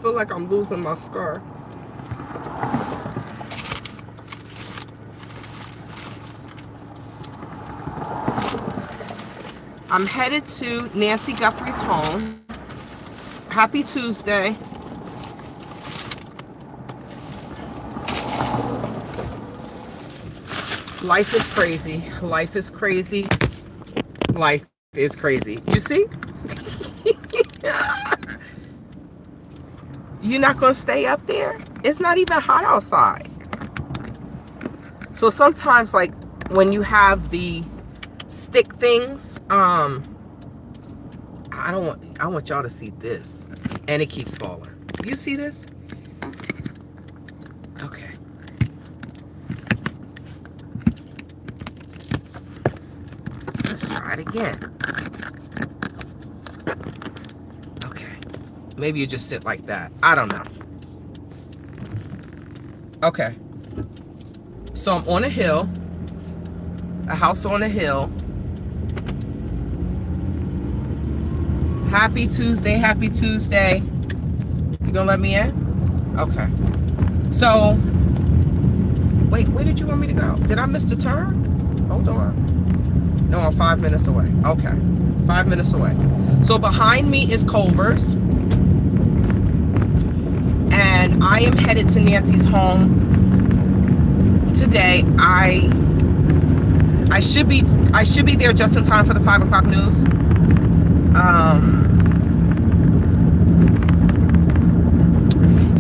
feel like I'm losing my scar. I'm headed to Nancy Guthrie's home. Happy Tuesday. Life is crazy. Life is crazy. Life is crazy. You see? You're not going to stay up there? It's not even hot outside. So sometimes, like, when you have the stick things, I want y'all to see this. And it keeps falling. You see this? Okay. Let's try it again. Okay. Maybe you just sit like that. I don't know. Okay. So I'm on a hill. A house on a hill. Happy Tuesday, happy Tuesday. You gonna let me in? Okay. So, wait, where did you want me to go? Did I miss the turn? Hold on. No, I'm 5 minutes away. Okay, 5 minutes away. So behind me is Culver's. And I am headed to Nancy's home today. I should be there just in time for the 5 o'clock news.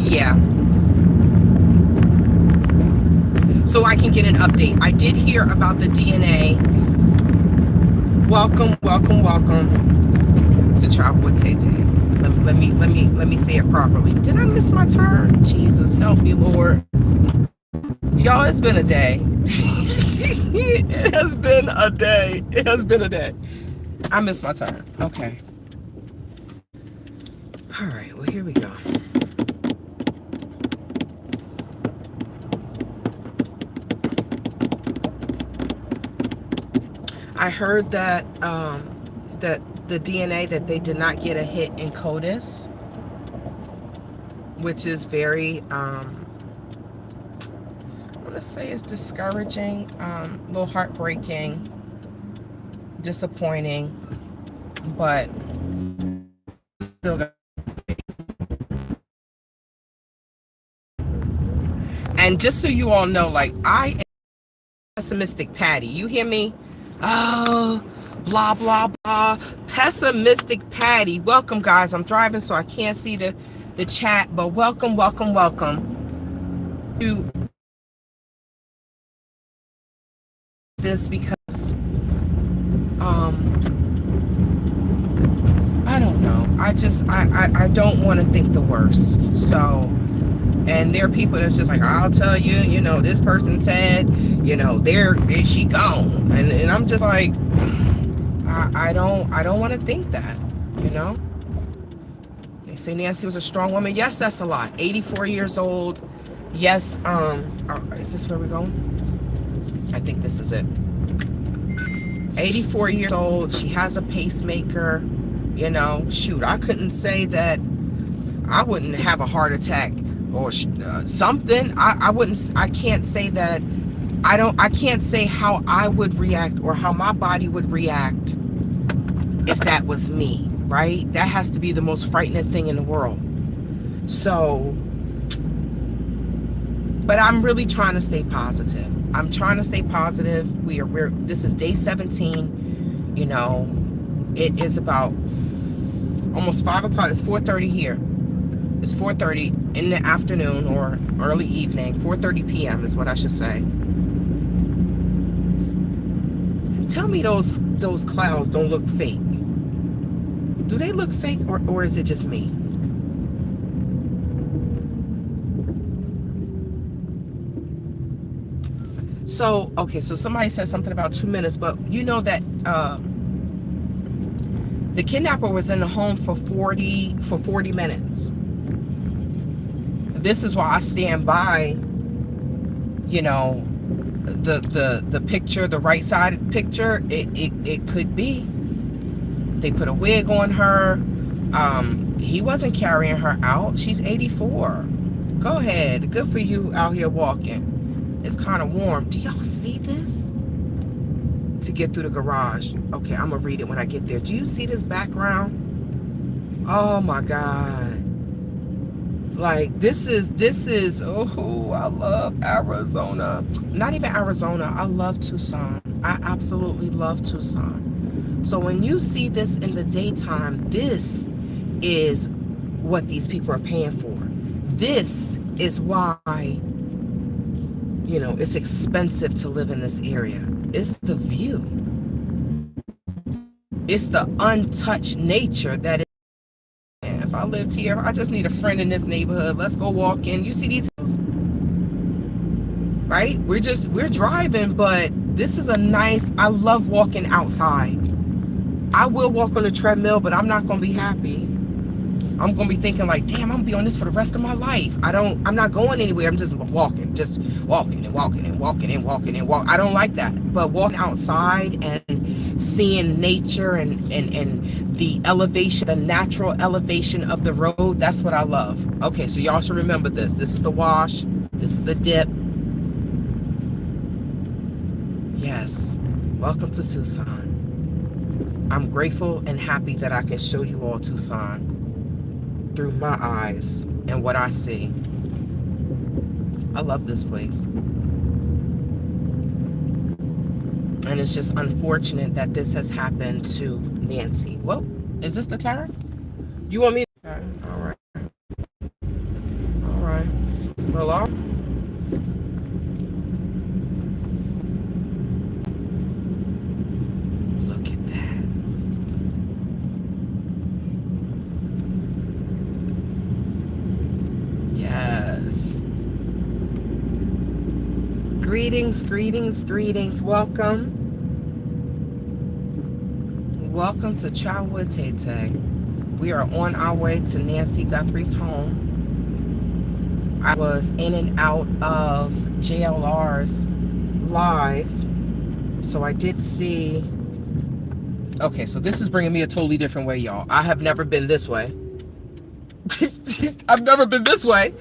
Yeah. So I can get an update. I did hear about the DNA. Welcome, welcome, welcome to Travel with TayTay. Let me say it properly. Did I miss my turn? Jesus, help me, Lord. Y'all, it's been a day. It has been a day. It has been a day. I missed my turn. Okay. All right. Well, here we go. I heard that that the DNA, that they did not get a hit in CODIS, which is very I want to say it's discouraging, a little heartbreaking, disappointing, but still got. And just so you all know, like, I am pessimistic Patty. You hear me? Oh, blah, blah, blah. Pessimistic Patty. Welcome, guys. I'm driving, so I can't see the chat, but welcome, welcome, welcome to this, because I don't know. I don't want to think the worst. So, and there are people that's just like, I'll tell you, you know, this person said, you know, is she gone? And I'm just like, I don't want to think that, you know. They say Nancy was a strong woman. Yes, that's a lot. 84 years old. Yes. Is this where we're going? I think this is it. 84 years old. She has a pacemaker. You know, shoot, I couldn't say that I wouldn't have a heart attack or something. I can't say that. I can't say how I would react or how my body would react if that was me, right? That has to be the most frightening thing in the world. So, but I'm really trying to stay positive. I'm trying to stay positive. This is day 17. You know, it is about almost 5 o'clock. It's 4:30 here. It's 4:30 in the afternoon or early evening. 4:30 p.m. is what I should say. Tell me those clouds don't look fake. Do they look fake, or is it just me? So, okay, so somebody said something about 2 minutes, but you know that the kidnapper was in the home for 40 minutes. This is why I stand by, you know, the picture, the right side picture. It could be they put a wig on her. he wasn't carrying her out. She's 84. Go ahead. Good for you out here walking. It's kind of warm. Do y'all see this? To get through the garage. Okay, I'm gonna read it when I get there. Do you see this background? Oh my God. Like this is oh, I love Arizona. Not even Arizona, I love Tucson. I absolutely love Tucson. So when you see this in the daytime, this is what these people are paying for. This is why, you know, it's expensive to live in this area. It's the view. It's the untouched nature that is. And if I lived here, I just need a friend in this neighborhood. Let's go walk in. You see these hills? Right? We're driving, but this is a nice, I love walking outside. I will walk on the treadmill, but I'm not going to be happy. I'm going to be thinking like, damn, I'm going to be on this for the rest of my life. I'm not going anywhere. I'm just walking and walking and walking and walking and walking. I don't like that. But walking outside and seeing nature and the elevation, the natural elevation of the road, that's what I love. Okay, so y'all should remember this. This is the wash. This is the dip. Yes. Welcome to Tucson. I'm grateful and happy that I can show you all Tucson through my eyes and what I see. I love this place. And it's just unfortunate that this has happened to Nancy. Whoa, is this the turn? You want me to? Okay, all right. All right. Hello? Look at that. Yes. Greetings, greetings, greetings. Welcome. Welcome to Travel with Tay. We are on our way to Nancy Guthrie's home. I was in and out of JLR's live, so I did see. Okay, so this is bringing me a totally different way, y'all. I have never been this way. I've never been this way.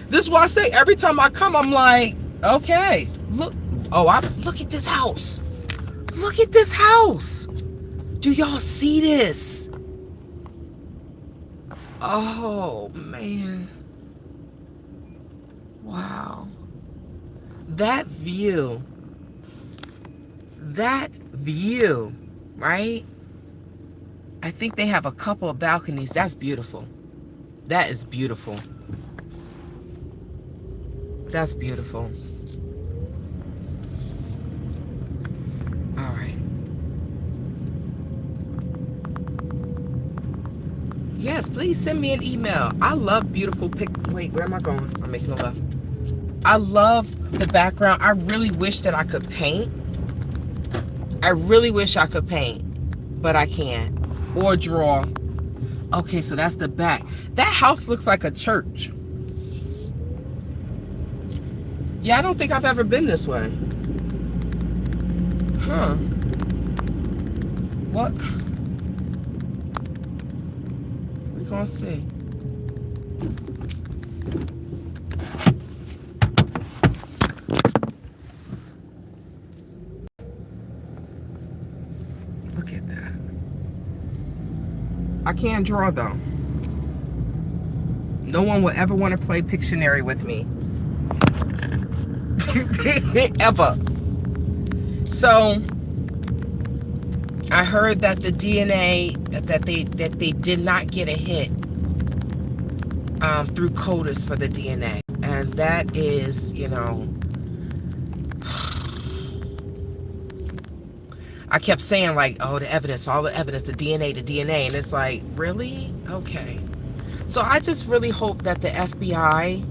This is why I say every time I come, I'm like, okay, look. Oh, look at this house. Look at this house. Do y'all see this? Oh, man. Wow. That view, right? I think they have a couple of balconies. That's beautiful. That is beautiful. That's beautiful. All right. Yes, please send me an email. I love beautiful Wait, where am I going? I'm making a left. I love the background. I really wish that I could paint. I really wish I could paint, but I can't. Or draw. Okay, so that's the back. That house looks like a church. Yeah, I don't think I've ever been this way. Huh. What? We're gonna see. Look at that. I can't draw though. No one will ever want to play Pictionary with me. Ever. So I heard that the DNA that they did not get a hit through coders for the DNA, and that is, you know, I kept saying like, oh, the evidence, all the evidence, the DNA, and it's like, really? Okay. So I just really hope that the FBI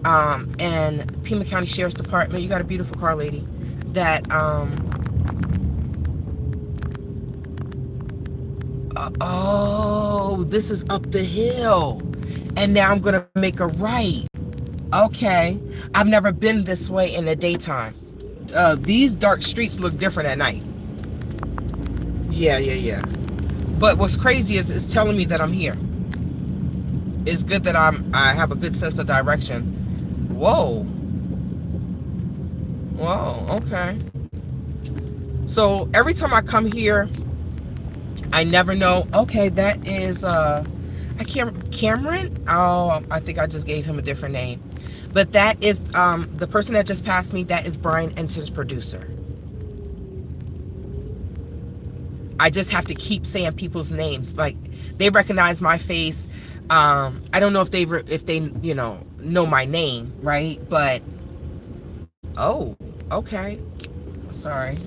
and Pima County Sheriff's Department, you got a beautiful car, lady, that oh, this is up the hill, and now I'm gonna make a right. Okay, I've never been this way in the daytime. These dark streets look different at night. Yeah. But what's crazy is it's telling me that I'm here. it's good that I have a good sense of direction. Whoa. Whoa, okay. So every time I come here, I never know. Okay, that is I can't, Cameron. Oh, I think I just gave him a different name. But that is the person that just passed me. That is Brian Enton's producer. I just have to keep saying people's names. Like, they recognize my face. I don't know if they know my name, right? But oh, okay. Sorry.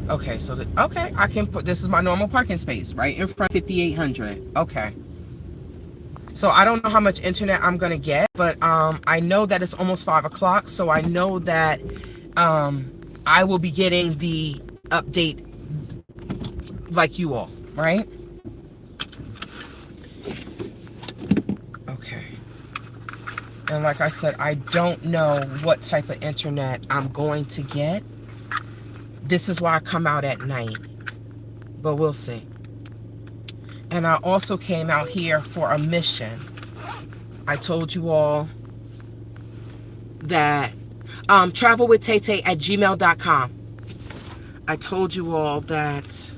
Okay, so okay, I can put, this is my normal parking space right in front, 5800. Okay. So I don't know how much internet I'm gonna get, but I know that it's almost 5 o'clock, so I know that I will be getting the update like you all, right? Okay. And like I said, I don't know what type of internet I'm going to get. This is why I come out at night, but we'll see. And I also came out here for a mission. I told you all that TravelWithTayTay@gmail.com. I told you all that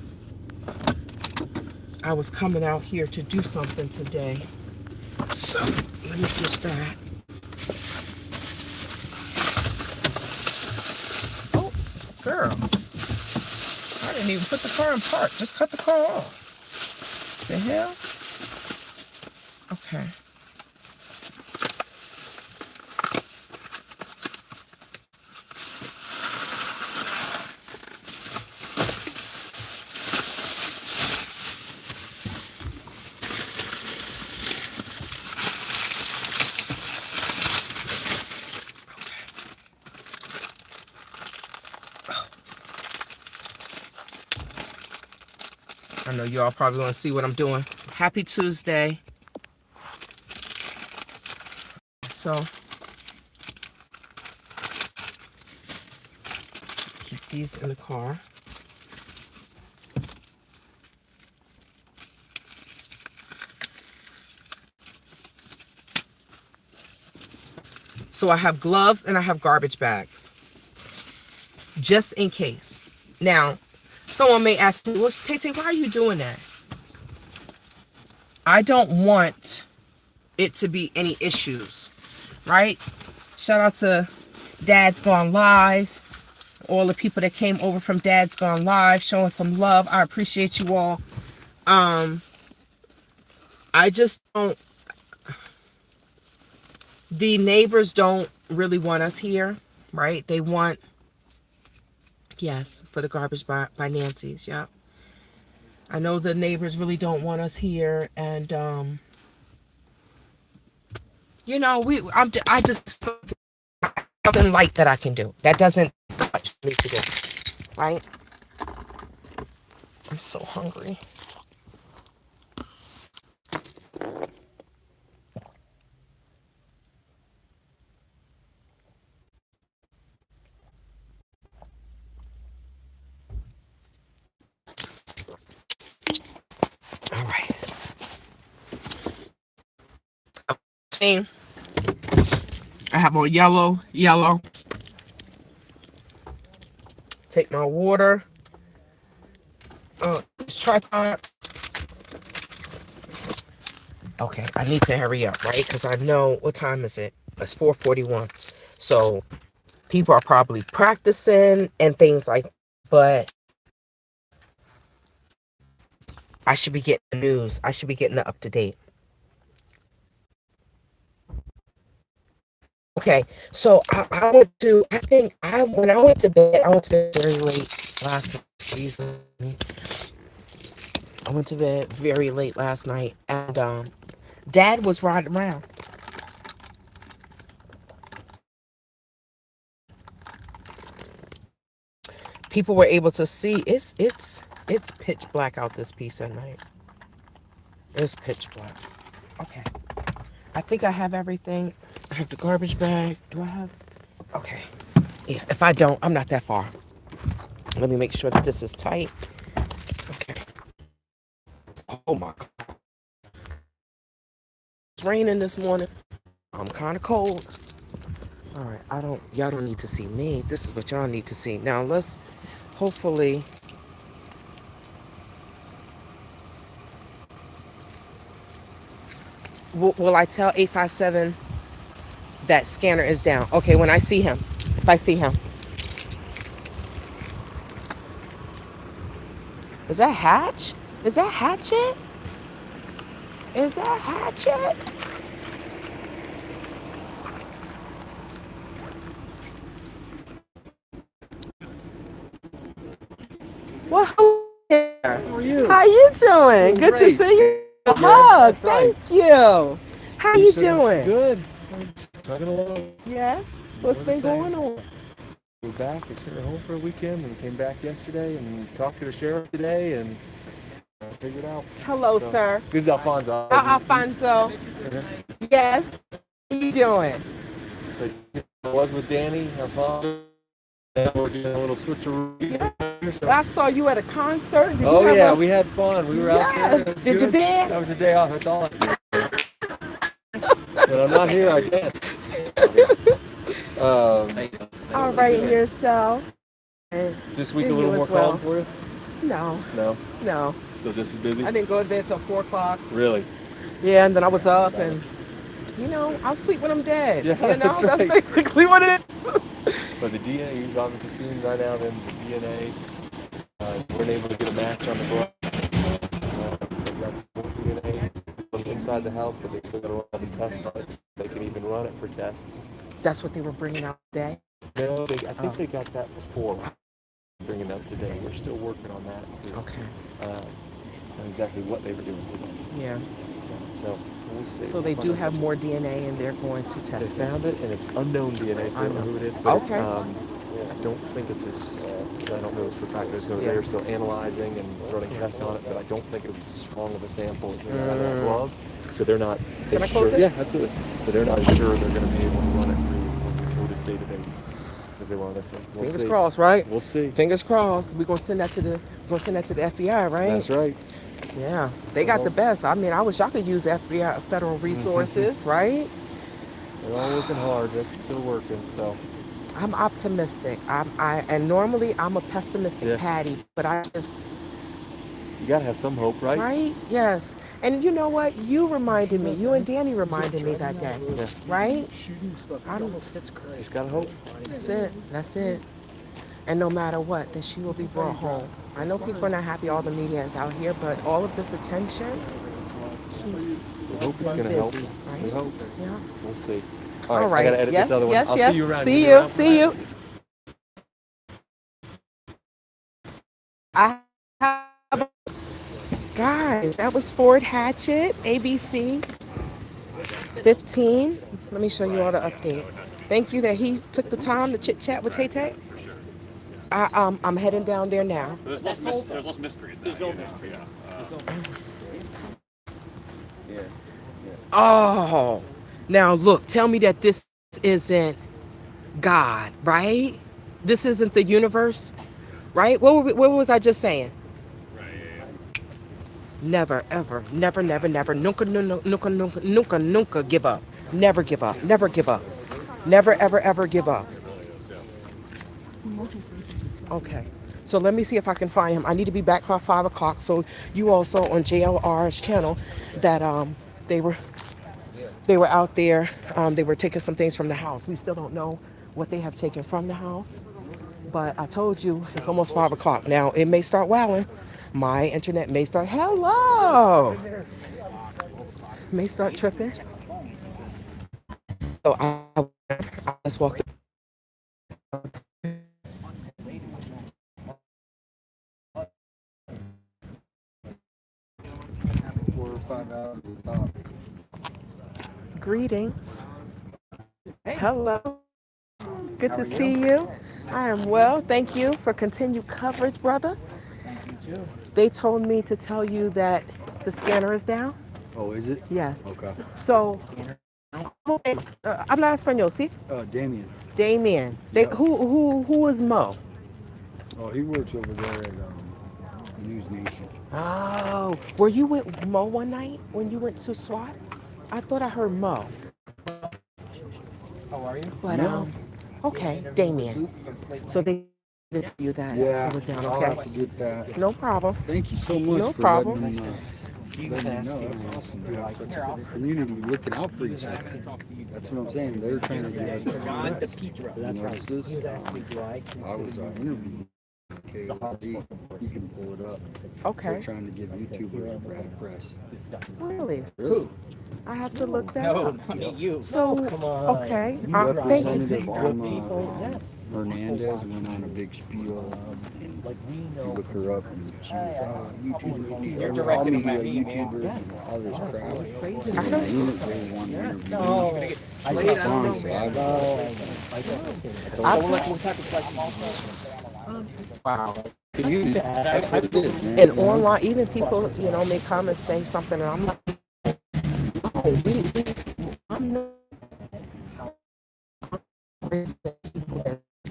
I was coming out here to do something today. So let me get that. Oh, girl. I didn't even put the car in park. Just cut the car off. The hell? Okay. I know y'all probably want to see what I'm doing. Happy Tuesday. So, keep these in the car. So I have gloves and I have garbage bags, just in case. Now, someone may ask me, well, Tay-Tay, why are you doing that? I don't want it to be any issues, right? Shout out to Dad's Gone Live, all the people that came over from Dad's Gone Live, showing some love. I appreciate you all. I just don't, the neighbors don't really want us here, right? They want, yes, for the garbage by Nancy's, yeah. I know the neighbors really don't want us here, and you know, I just something light that I can do. That doesn't touch me to do, right? I'm so hungry. All right. I have more yellow. Take my water. This tripod. Okay, I need to hurry up, right? Because I know, what time is it? It's 4:41. So people are probably practicing and things like that. But I should be getting the news. I should be getting the up to date. Okay, so I went to, I think when I went to bed, I went to bed very late last night. Jesus. I went to bed very late last night, and Dad was riding around. People were able to see. It's pitch black out this piece at night. It's pitch black. Okay, I think I have everything. I have the garbage bag. Do I have? Okay. Yeah, if I don't, I'm not that far. Let me make sure that this is tight. Okay. Oh my God. raining this morning. I'm kind of cold. All right, y'all don't need to see me. This is what y'all need to see. Now let's, hopefully, will I tell 857 that scanner is down? Okay, when I see him, if I see him. Is that Hatch? Is that Hatchet? Is that Hatchet? Well, How are you? how you doing? Good to Great. see you. A Yeah, hug. that's right. Thank you. How you doing? Good. Chugging along. Yes. What's been going on? We're back. We sent her home for a weekend and came back yesterday and talked to the sheriff today and figured out. Hello, So, sir. this is Alfonso. Alfonso. Yes. How you doing? So I was with Danny, Alfonso. Now we're doing a little switcheroo. Yeah. So. I saw you at a concert. Did Oh you yeah, have we had fun. We were out there. Yes. Did you dance? That was the day off. That's all I did. When I'm not here, I dance. All right, and yourself. Is this week a And little you more as well. calm for you? No, No? no. Still just as busy? I didn't go to bed till 4 o'clock. Really? Yeah, and then I was up and, I'll sleep when I'm dead. Yeah, that's right. basically what it is. But the DNA, you've obviously seen by now, then the DNA, weren't able to get a match on the blood. That's DNA from inside the house, but they still got to run the tests on it. They can even run it for tests. That's what they were bringing out today? No, I think they got that before bringing it up today. We're still working on that. Okay. Exactly what they were doing today. Yeah. So we'll see. So they do have more DNA and they're going to test They it. found it, and it's unknown DNA, so I don't know who it is. But Okay. I don't think it's as, I don't know this for a fact. So Yeah. they're still analyzing and running tests on it, but I don't think it's as strong of a sample as they got out of that glove. So they're not Can I as close sure. it? Yeah, absolutely. So they're not as sure they're going to be able to run it through this database as they were on this one. We'll Fingers see. crossed, right? We'll see. Fingers crossed. We're gonna send that to the FBI, right? That's right. Yeah. They got the best. I mean, I wish I could use FBI federal resources, right? They're all working hard. They're still working. So I'm optimistic. And normally I'm a pessimistic Patty, but I just you got to have some hope, right? right? Yes. And you know what? You reminded me. You and Danny reminded me that day, right? Just got to hope. That's it. That's it. And no matter what, that she will be brought home. I know people are not happy all the media is out here, but all of this attention keeps We hope it's going to help. busy, right? We hope. Yeah. We'll see. All right. I got to edit Yes, this other one. yes, I'll yes. see you around. See You you. around? See you. I have, guys, that was Ford Hatchet, ABC 15. Let me show you all the update. Thank you that he took the time to chit chat with Tay Tay. I'm heading down there now. There's less mystery in that. There's no mystery. Yeah. Oh, now look, tell me that this isn't God, right? This isn't the universe, right? What was I just saying? Never, ever, never, never, never, nunca, nunca, nunca, nunca, nunca give up. Never give up. Never give up. Never, ever, ever give up. Okay. So let me see if I can find him. I need to be back by 5 o'clock. So you also on JLR's channel that they were out there. They were taking some things from the house. We still don't know what they have taken from the house. But I told you it's almost 5 o'clock. Now it may start wowing. My internet may start may start tripping. So I just walked. 4 or 5 hours tops. Greetings. Hello. Good to see you. I am well. Thank you for continued coverage, brother. Thank you too. They told me to tell you that the scanner is down. Oh, is it? Yes. Okay. So, habla español, ¿sí? Damien. Damien. Who is Mo? Oh, he works over there at News Nation. Oh, were you with Mo one night when you went to SWAT? I thought I heard Mo. How are you? But No. okay, Damien. So they just you that Yeah, it was down. I'll Okay, have to get that. no problem. Thank you so much No for problem. letting me know. That's awesome. To have such a community looking out for each other. That's what I'm saying. They're trying to get us behind us. You know, this is, I was interviewed. KLD. You can pull it up. Okay. They're trying to give YouTubers a bad press. Really? Really? I have to look that No, up. not you. So Come on. okay, You thank you. Representative Good people, yes. Hernandez went on a big spiel, and Like we you know. look her up, and she was YouTuber, You're all directing media at me, man. YouTuber, Yes. and all this crap. I And don't- I didn't really want to interview No. her. I She's I a don't sponsor. know. Wow. Community. That's what it is, man. And You know? online, even people, may come and say something, and I'm like, no, I'm not.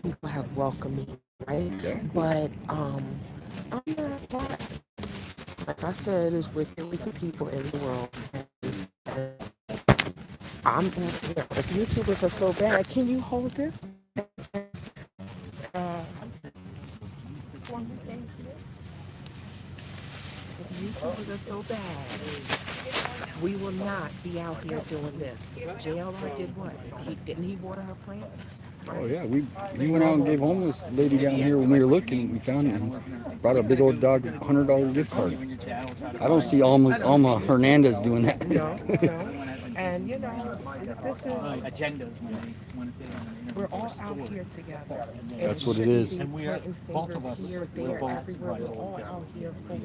People have welcomed me, right? Yeah. But I'm not that. Like I said, there's wicked people in the world. If YouTubers are so bad, can you hold this? One more thing here. If YouTubers are so bad, we will not be out here doing this. JLR did what? Didn't he water her plants? Oh yeah, he went out and gave homeless lady down here when we were looking. We found him. Brought a big old dog $100 gift card. I don't see Alma Hernandez doing that. No. And this is Agendas when it's we're all out here together. That's what it is. And we are both of us here, there, everywhere. We're all out here for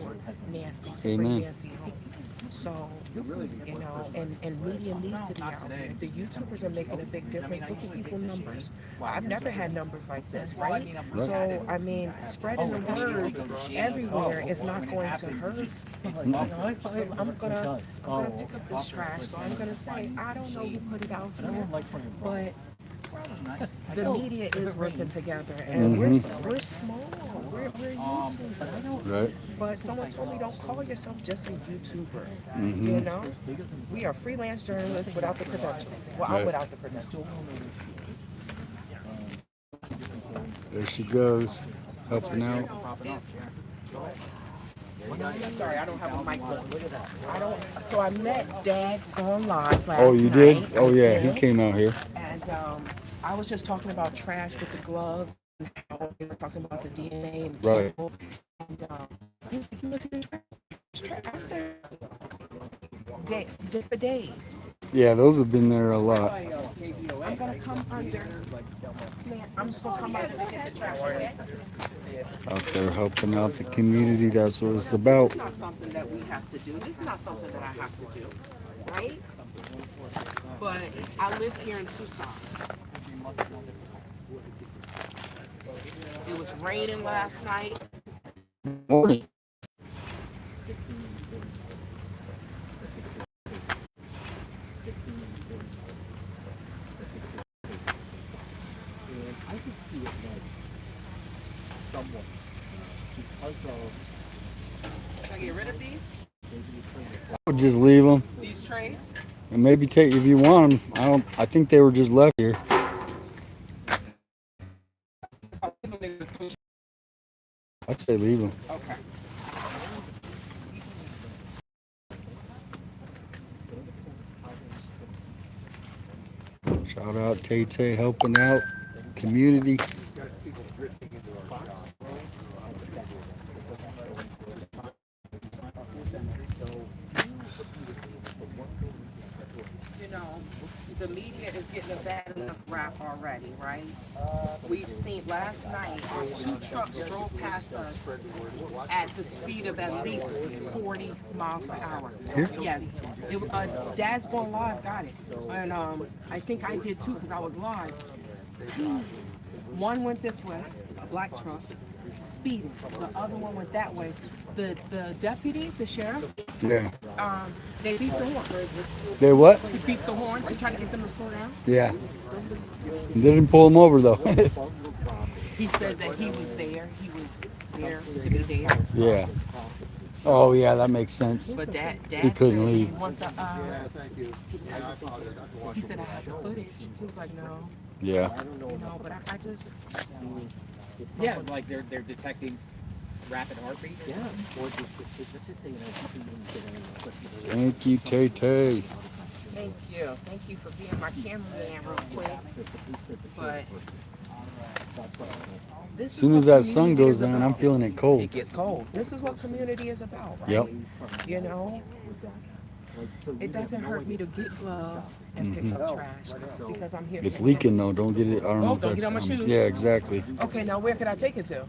Nancy. To Amen. bring Nancy home. So, and media needs to be out there. The YouTubers are making a big difference. Look at people's numbers. I've never had numbers like this, right? So, I mean, spreading the word everywhere is not going to hurt. I'm gonna pick up this trash, so I'm gonna say, I don't know who put it out here, but the media is working together, and we're small. We're YouTubers. Right. But someone told me, don't call yourself just a YouTuber. Mm-hmm. We are freelance journalists without the credentials. Well, I'm Right. without the credentials. There she goes, helping out. Sorry, I don't have a mic on. So I met Dad's on live last Oh, you did? night. Oh I yeah, did. he came out here. And I was just talking about trash with the gloves and how they were talking about the DNA and Right. chemical. And he was like, you look at the trash. I said, for days. Yeah, those have been there a lot. I'm gonna come under. Man, I'm just gonna come under to get the trash. Okay? Out there helping out the community. That's what it's about. It's not something that we have to do. This is not something that I have to do, right? But I live here in Tucson. It was raining last night. Morning. I could see it like someone because of Should I get rid of these? I would just leave them These trays? and maybe take if you want them. I think they were just left here. I'd say leave them. Okay. Shout out Tay Tay helping out community. The media is getting a bad enough rap already, right? We've seen last night 2 trucks drove past us at the speed of at least 40 miles per hour. Here? Yes. Dad's going live, got it. And I think I did too because I was live. One went this way, a black truck, speeding. The other one went that way. The deputy, the sheriff, Yeah. they beat the horn. They what? He beat the horn to try to get them to slow down. Yeah. Didn't pull them over though. He said that he was there. He was there to be there. Yeah. So, Oh yeah, that makes sense. but Dad He said couldn't he leave. want the. He said I had the footage. He was like, no, Yeah. but I just. Yeah, like they're detecting rapid heartbeat or Yeah, something. or let's just say, people wouldn't get any, Thank you, Tay Tay. Thank you for being my cameraman real quick. But As this is soon what as that sun community goes is down, I'm about. feeling it It cold. gets cold. This is what community is about, right? Yep. You know, it doesn't hurt me to get gloves and pick up trash because I'm here. It's to leaking fix though. Don't get it. I don't know Oh, if don't that's. get on my shoes. Yeah, exactly. Okay, now where could I take it to?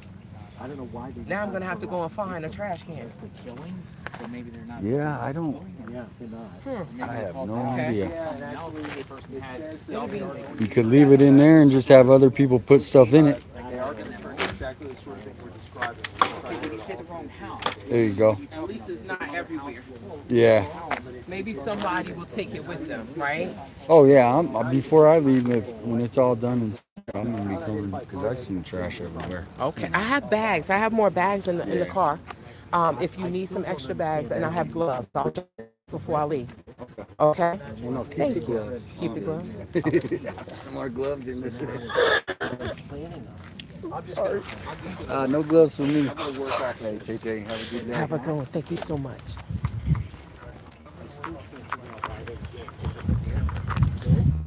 I don't know why they. Now I'm gonna have to go and find a trash can. They're killing, but maybe they're not. Yeah, I don't. Yeah, they're not. Maybe I they have called no back idea. something else. The person had stuff already. You could leave it in there and just have other people put stuff in it. They are exactly the sort of thing we're describing. Okay, when you say the wrong house, There you go. At least it's not everywhere. Yeah. Maybe somebody will take it with them, right? Oh yeah. Before I leave, when it's all done and stuff, I'm gonna be going because I seen trash everywhere. Okay. I have bags. I have more bags in the car. If you need some extra bags, and I have gloves, I'll just before I leave. Okay. Well, no, keep Thank the you. gloves. Keep the gloves. More gloves in there. Planning No gloves for me. Hey, Tay Tay, have a good day. Have a good one. Thank you so much.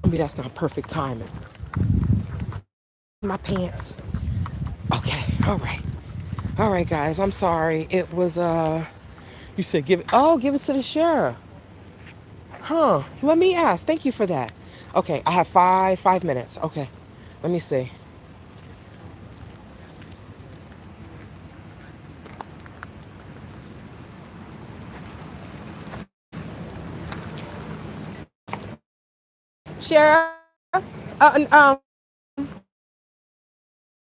Maybe that's not perfect timing. My pants. Okay. All right, guys. I'm sorry. It was you said give it to the sheriff. Huh. Let me ask. Thank you for that. Okay, I have five minutes. Okay. Let me see. Sheriff?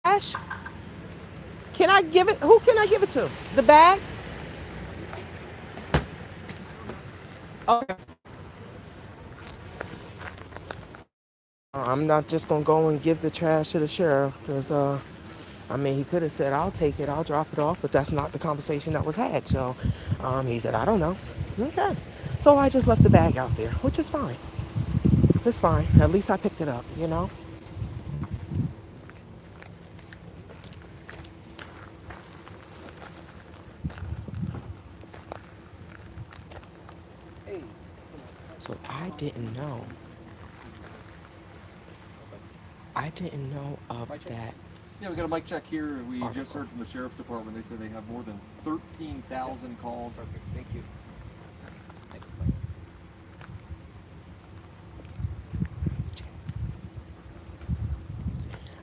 Ash? Can I give it? Who can I give it to? The bag? Okay. I'm not just gonna go and give the trash to the sheriff because I mean he could have said I'll take it, I'll drop it off, but that's not the conversation that was had. So he said I don't know. Okay. So I just left the bag out there, which is fine. It's fine. At least I picked it up, you know? So I didn't know. I didn't know of that. Yeah, we got a mic check here. We just heard from the sheriff's department. They said they have more than 13,000 calls. perfect. Thank you.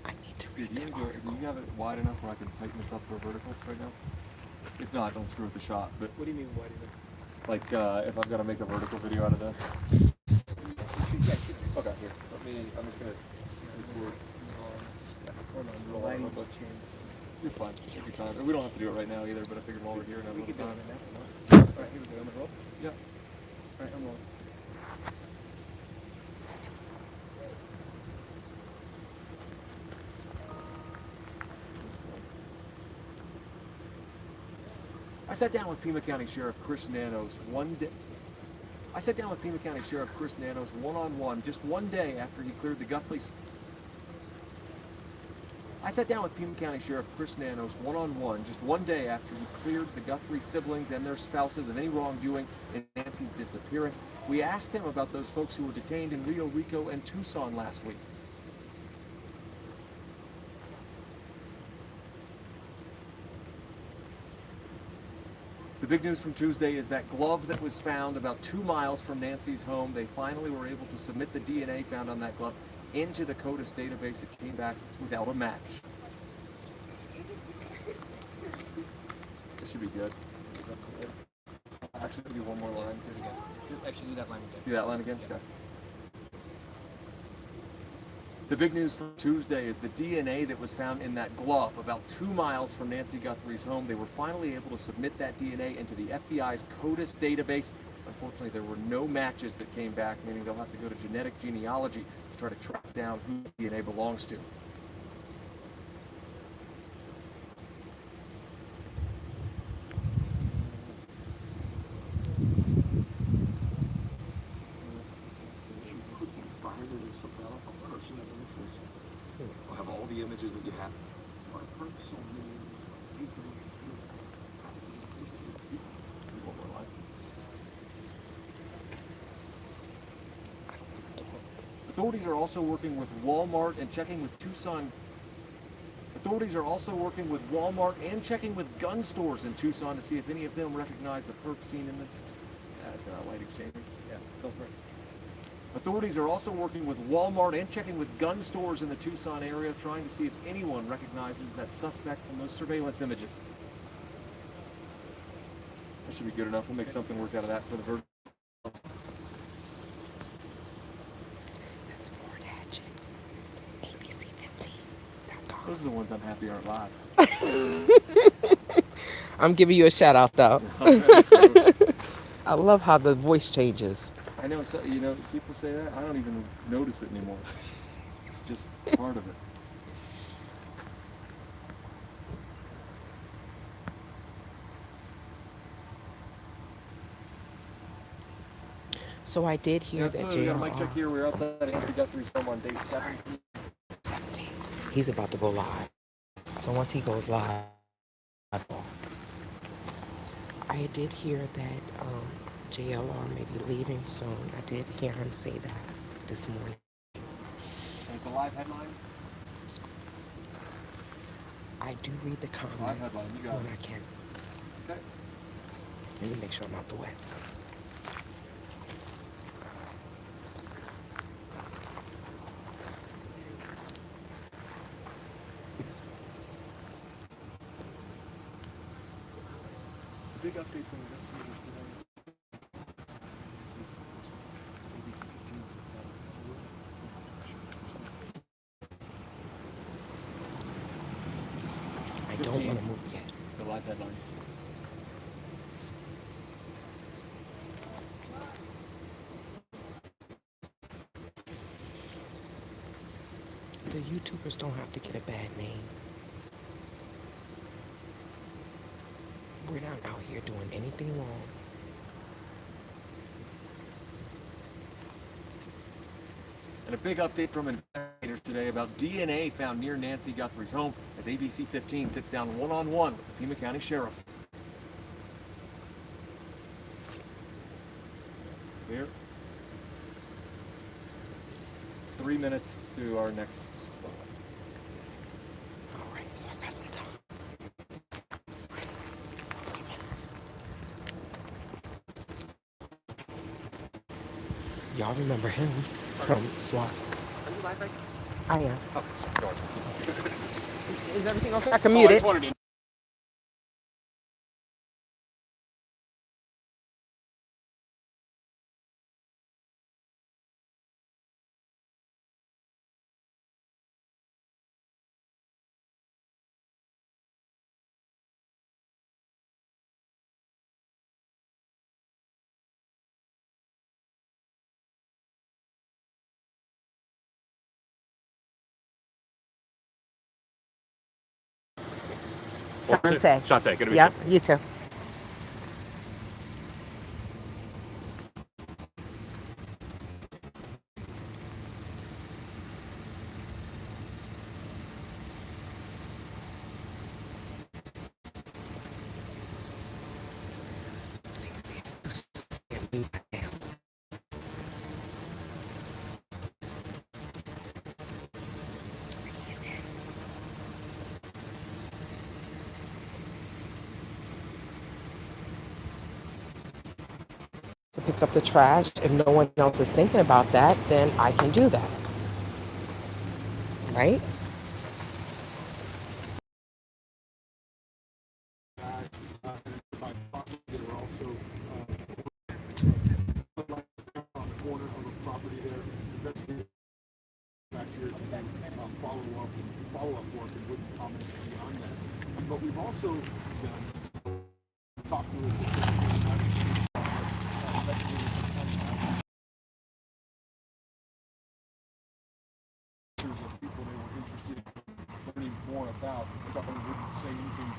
I need to Do read you, the do article. you have it wide enough where I can tighten this up for vertical right now? If not, don't screw with the shot. But What do you mean, why did like, if I've got to make a vertical video out of this. Okay, here. I'm just gonna record. Roll out real quick. You're fine. Just take your time. We don't have to do it right now either, but I figured while we're here and have a little time. Alright, here we go. I'm gonna roll. Yeah. Alright, I'm rolling. I sat down with Pima County Sheriff Chris Nanos one day. I sat down with Pima County Sheriff Chris Nanos one-on-one just one day after he cleared the Guthrie's. I sat down with Pima County Sheriff Chris Nanos one-on-one just one day after he cleared the Guthrie siblings and their spouses of any wrongdoing in Nancy's disappearance. We asked him about those folks who were detained in Rio Rico and Tucson last week. The big news from Tuesday is that glove that was found about 2 miles from Nancy's home. They finally were able to submit the DNA found on that glove into the CODIS database. It came back without a match. This should be good. Actually, do one more line. Do it again. Actually, do that line again. Do that line again? Okay. The big news from Tuesday is the DNA that was found in that glove about 2 miles from Nancy Guthrie's home. They were finally able to submit that DNA into the FBI's CODIS database. Unfortunately, there were no matches that came back, meaning they'll have to go to genetic genealogy to try to track down who the DNA belongs to. all the images that you have. Authorities are also working with Walmart and checking with Tucson. Authorities are also working with Walmart and checking with gun stores in Tucson to see if any of them recognize the perp seen in this. That's a light exchange. Yeah, go for it. Authorities are also working with Walmart and checking with gun stores in the Tucson area, trying to see if anyone recognizes that suspect from those surveillance images. That should be good enough. We'll make something work out of that for the verdict. That's Ford Hatchet. ABC15.com. Those are the ones I'm happy aren't live. I'm giving you a shout out though. I love how the voice changes. I know, so, you know, people say that. I don't even notice it anymore. It's just part of it. So I did hear that we got a mic JR. check here. We're outside NANCY Guthrie's home on day 7. 17. He's about to go live. So once he goes live, I did hear that JLR may be leaving soon. I did hear him say that this morning. And it's a live headline? I do read the comments Live headline, you got when it. I can. Okay. Let me make sure I'm out the way. Big update from investigators today. It's ABC 15 since that. I don't want to move yet. The live headline. The YouTubers don't have to get a bad name. We're not out here doing anything wrong. And a big update from investigators today about DNA found near NANCY Guthrie's home as ABC 15 sits down one-on-one with the Pima County Sheriff. Here. 3 minutes to our next spot. All right, so I got some time. 3 minutes. Y'all remember him from SWAT? Are you live right I am. now? Oh, go on. Is everything okay? I can mute it. wanted to Shante. Shante, good to meet Yep, you too. To pick up the trash. If no one else is thinking about that, then I can do that. Right? Corner of a property there. Investigators back here to follow-up work and wouldn't comment beyond that. But we've also talked to of people they were interested in learning more about. They probably wouldn't say anything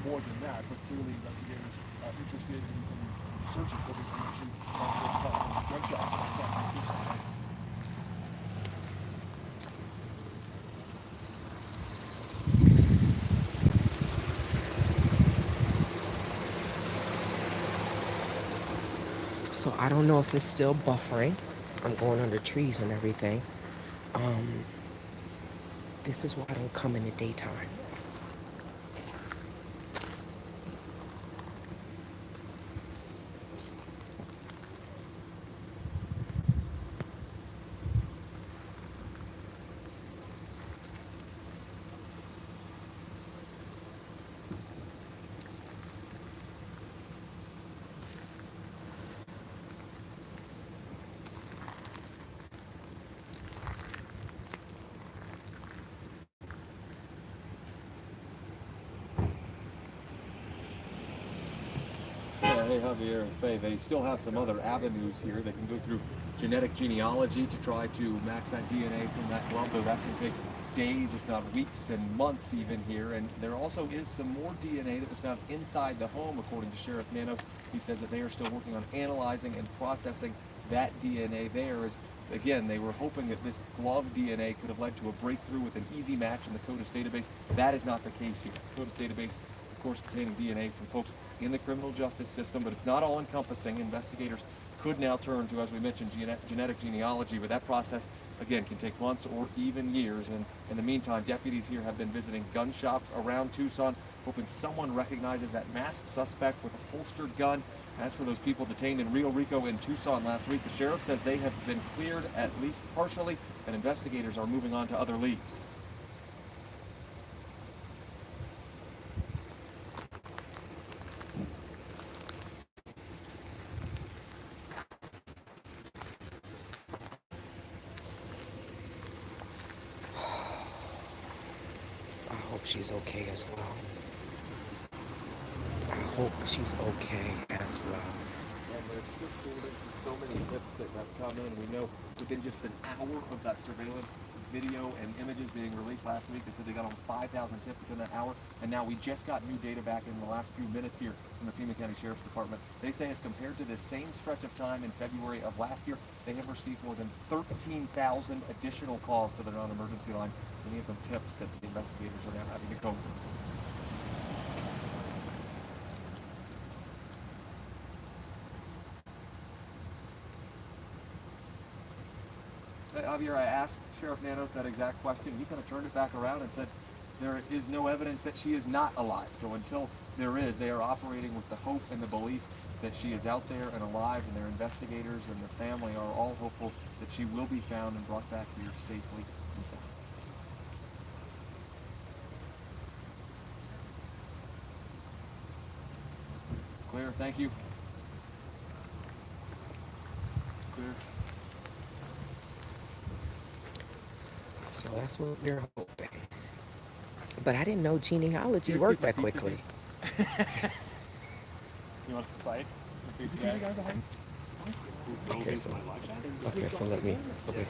more than that, but clearly investigators are interested in searching for the information on gunshots. So I don't know if it's still buffering. I'm going under trees and everything. Um, this is why I don't come in the daytime. Yeah, hey Javier and Faye, they still have some other avenues here. They can go through genetic genealogy to try to match that DNA from that glove, though that can take days, if not weeks and months even here. And there also is some more DNA that was found inside the home, according to Sheriff Nanos. He says that they are still working on analyzing and processing that DNA there. As again, they were hoping that this glove DNA could have led to a breakthrough with an easy match in the CODIS database. That is not the case here. The CODIS database, of course, containing DNA from folks in the criminal justice system, but it's not all encompassing. Investigators could now turn to, as we mentioned, genetic genealogy, but that process, again, can take months or even years. And in the meantime, deputies here have been visiting gun shops around Tucson, hoping someone recognizes that masked suspect with a holstered gun. As for those people detained in Rio Rico in Tucson last week, the sheriff says they have been cleared at least partially, and investigators are moving on to other leads. I hope she's okay as well. I hope she's okay as well. And there's just so many tips that have come in. We know within just an hour of that surveillance video and images being released last week, they said they got almost 5,000 tips within that hour. And now we just got new data back in the last few minutes here from the Pima County Sheriff's Department. They say as compared to this same stretch of time in February of last year, they have received more than 13,000 additional calls to the non-emergency line. Many of them tips that the investigators are now having to go through. Javier, I asked Sheriff Nanos that exact question. He kind of turned it back around and said there is no evidence that she is not alive. So until there is, they are operating with the hope and the belief that she is out there and alive, and their investigators and the family are all hopeful that she will be found and brought back here safely and sound. Clear, thank you. Clear. So that's what we're hoping. But I didn't know genealogy worked that quickly. You want to fight? You see the guy behind? Okay, so let me. Okay.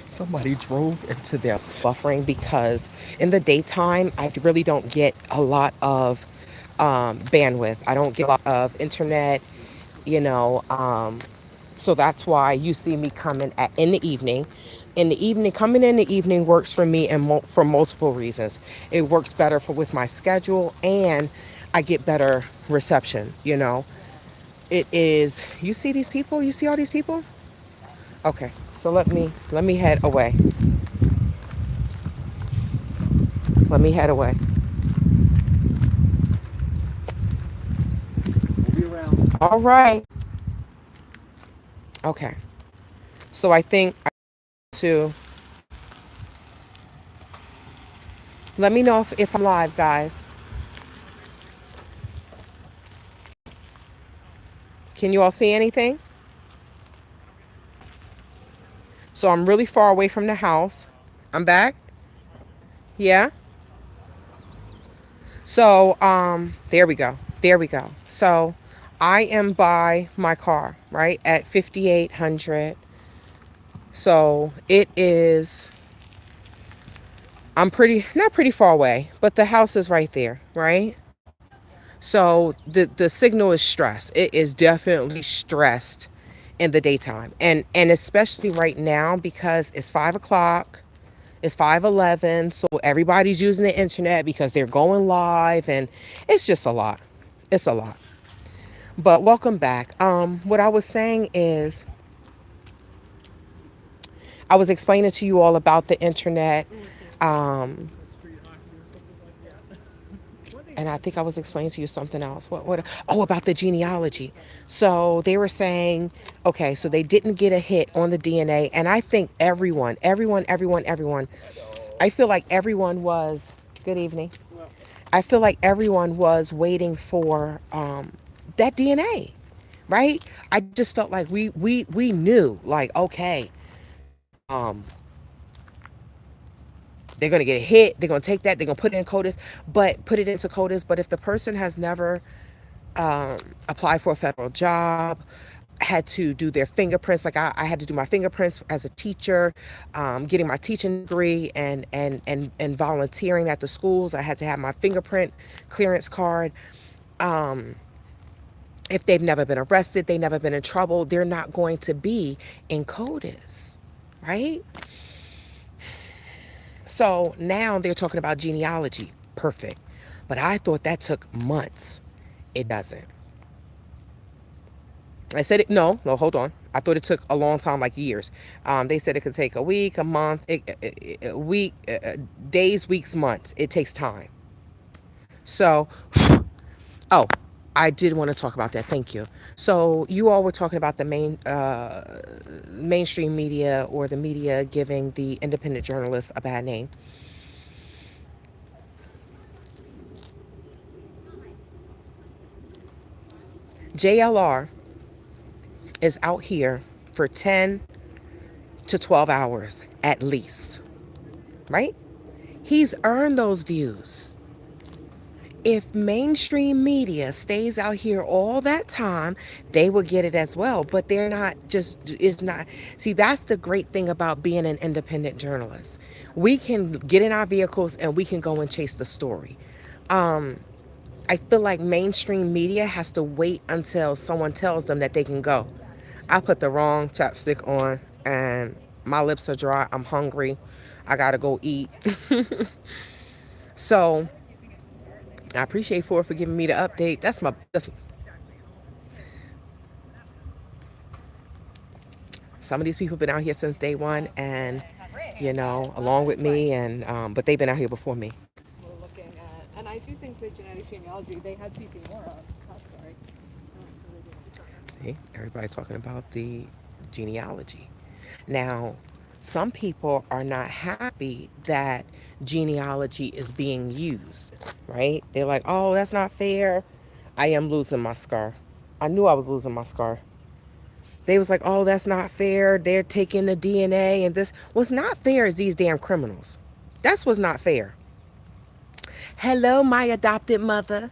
Somebody drove into their buffering because in the daytime, I really don't get a lot of bandwidth. I don't get a lot of internet, you know. So that's why you see me coming in the evening. In the evening, coming in the evening works for me and for multiple reasons. It works better with my schedule, and I get better reception, you know. It is, you see these people? You see all these people? Okay, so let me head away. Let me head away. We'll be around. All right. Okay. So I think to let me know if I'm live, guys. Can you all see anything? So I'm really far away from the house. I'm back. Yeah. So there we go. There we go. So I am by my car, right, at 5800. So it is, I'm not pretty far away, but the house is right there, right? So the signal is stressed. It is definitely stressed in the daytime. And especially right now because it's 5 o'clock, it's 5:11. So everybody's using the internet because they're going live, and it's just a lot. It's a lot. But welcome back. What I was saying is, I was explaining to you all about the internet. Um, and I think I was explaining to you something else. What? Oh, about the genealogy. So they were saying, okay, so they didn't get a hit on the DNA, and I think everyone. I feel like everyone was. Good evening. I feel like everyone was waiting for that DNA, right? I just felt like we knew, like, okay, um, they're gonna get a hit. They're gonna take that. They're gonna put it in CODIS, but put it into CODIS. But if the person has never applied for a federal job, had to do their fingerprints, like I had to do my fingerprints as a teacher, getting my teaching degree and volunteering at the schools. I had to have my fingerprint clearance card. If they've never been arrested, they've never been in trouble, they're not going to be in CODIS, right? So now they're talking about genealogy. Perfect. But I thought that took months. It doesn't. I said it. No, no, hold on. I thought it took a long time, like years. They said it could take a week, a month, a week, days, weeks, months. It takes time. So, oh, I did want to talk about that. Thank you. So you all were talking about the mainstream media, or the media giving the independent journalists a bad name. JLR is out here for 10 to 12 hours at least, right? He's earned those views. If mainstream media stays out here all that time, they will get it as well. But they're not just, it's not. See, that's the great thing about being an independent journalist. We can get in our vehicles and we can go and chase the story. I feel like mainstream media has to wait until someone tells them that they can go. I put the wrong chapstick on and my lips are dry. I'm hungry. I gotta go eat. So I appreciate Ford for giving me the update. That's some of these people have been out here since day one, and along with me, and but they've been out here before me. We're looking at, and I do think the genetic genealogy, they had CC Moore on. Oh, sorry. See, everybody talking about the genealogy. Now, some people are not happy that genealogy is being used, right? They're like, oh, that's not fair. I am losing my scar. I knew I was losing my scar. They was like, oh, that's not fair. They're taking the DNA and this. What's not fair is these damn criminals. That's what's not fair. Hello, my adopted mother.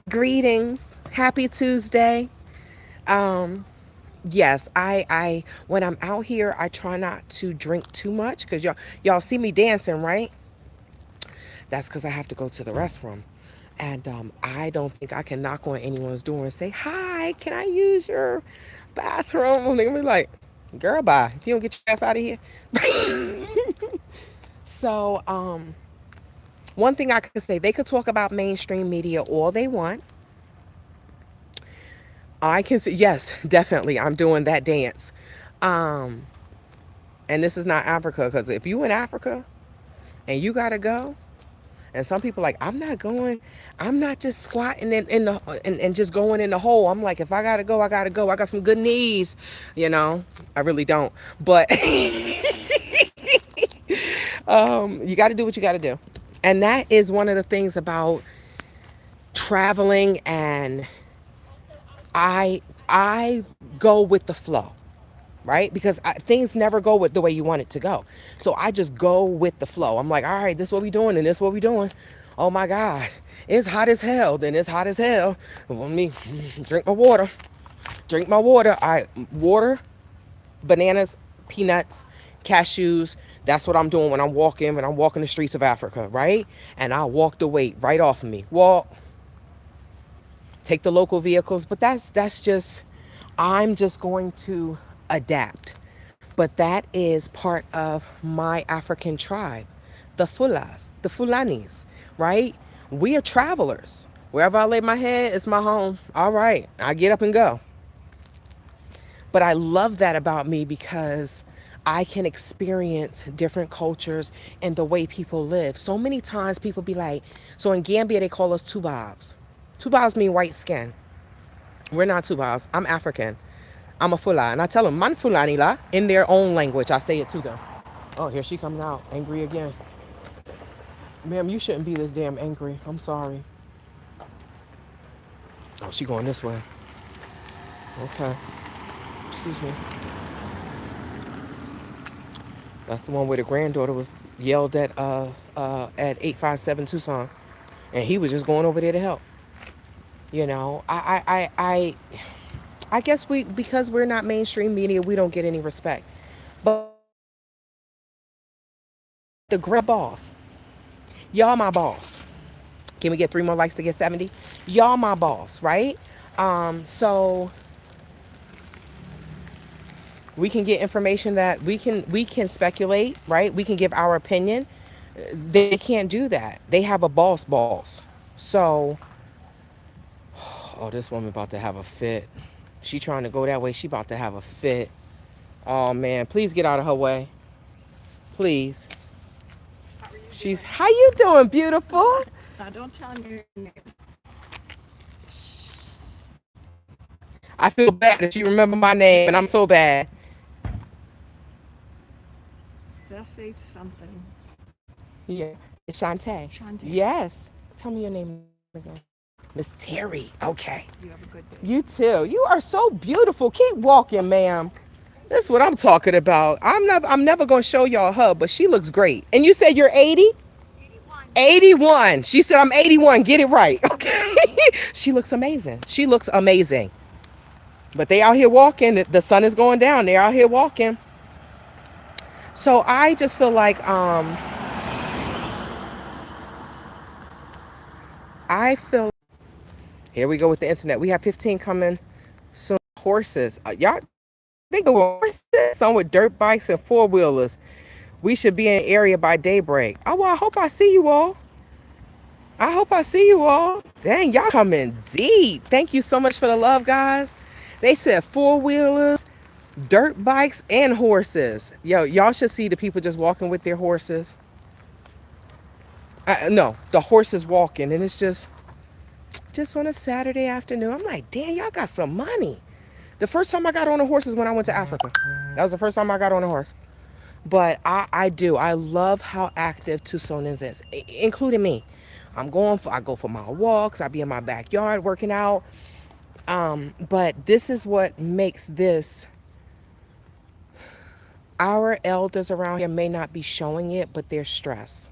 Greetings. Happy Tuesday. Um, yes, I when I'm out here, I try not to drink too much because y'all see me dancing, right? That's because I have to go to the restroom. And I don't think I can knock on anyone's door and say, hi, can I use your bathroom? And they're gonna be like, girl, bye. If you don't get your ass out of here. So, one thing I could say, they could talk about mainstream media all they want. I can say, yes, definitely, I'm doing that dance. Um, and this is not Africa, because if you in Africa and you gotta go, and some people like, I'm not going, I'm not just squatting and just going in the hole. I'm like, if I gotta go, I gotta go. I got some good knees, I really don't. But you gotta do what you gotta do. And that is one of the things about traveling, and I go with the flow, right? Because things never go with the way you want it to go. So I just go with the flow. I'm like, all right, this is what we doing, and this is what we doing. Oh my God, it's hot as hell. Then it's hot as hell. Let me drink my water. Drink my water. Water, bananas, peanuts, cashews. That's what I'm doing when I'm walking the streets of Africa, right? And I'll walk the weight right off of me. Walk. Take the local vehicles, but that's just, I'm just going to adapt. But that is part of my African tribe, the Fulanis, right? We are travelers. Wherever I lay my head, it's my home. All right, I get up and go. But I love that about me because I can experience different cultures and the way people live. So many times people be like, so in Gambia they call us tubabs. Tubabs mean white skin. We're not tubabs. I'm African. I'm a Fula. And I tell them, man Fulani la, in their own language. I say it to them. Oh, here she comes out, angry again. Ma'am, you shouldn't be this damn angry. I'm sorry. Oh, she going this way. Okay. Excuse me. That's the one where the granddaughter was yelled at 857 Tucson, and he was just going over there to help. You know, I guess we because we're not mainstream media, we don't get any respect. But the grand boss, y'all my boss. Can we get 3 more likes to get 70? Y'all my boss, right? So we can get information that we can speculate, right? We can give our opinion. They can't do that. They have a boss. So, oh, this woman about to have a fit. She trying to go that way. She about to have a fit. Oh man, please get out of her way. Please. She's how you doing, beautiful? Now don't tell me your name. I feel bad that you remember my name, and I'm so bad. Just say something. Yeah, it's Shantae. Shantae. Yes. Tell me your name again. Miss Terry. Okay. You have a good day. You too. You are so beautiful. Keep walking, ma'am. That's what I'm talking about. I'm never gonna show y'all her, but she looks great. And you said you're 80? 81. She said I'm 81. Get it right. Okay. She looks amazing. She looks amazing. But they out here walking. The sun is going down. They're out here walking. So I just feel like I feel here we go with the internet. We have 15 coming soon. Horses. Y'all think the horses? Some with dirt bikes and four-wheelers. We should be in the area by daybreak. Oh, well, I hope I see you all. I hope I see you all. Dang, y'all coming deep. Thank you so much for the love, guys. They said four-wheelers, dirt bikes, and horses. Yo, y'all should see the people just walking with their horses. No, the horses walking, and it's just on a Saturday afternoon. I'm like, damn, y'all got some money. The first time I got on a horse is when I went to Africa. That was the first time I got on a horse. But I do. I love how active Tucsonans is, including me. I go for my walks. I be in my backyard working out. But this is what makes this. Our elders around here may not be showing it, but they're stressed.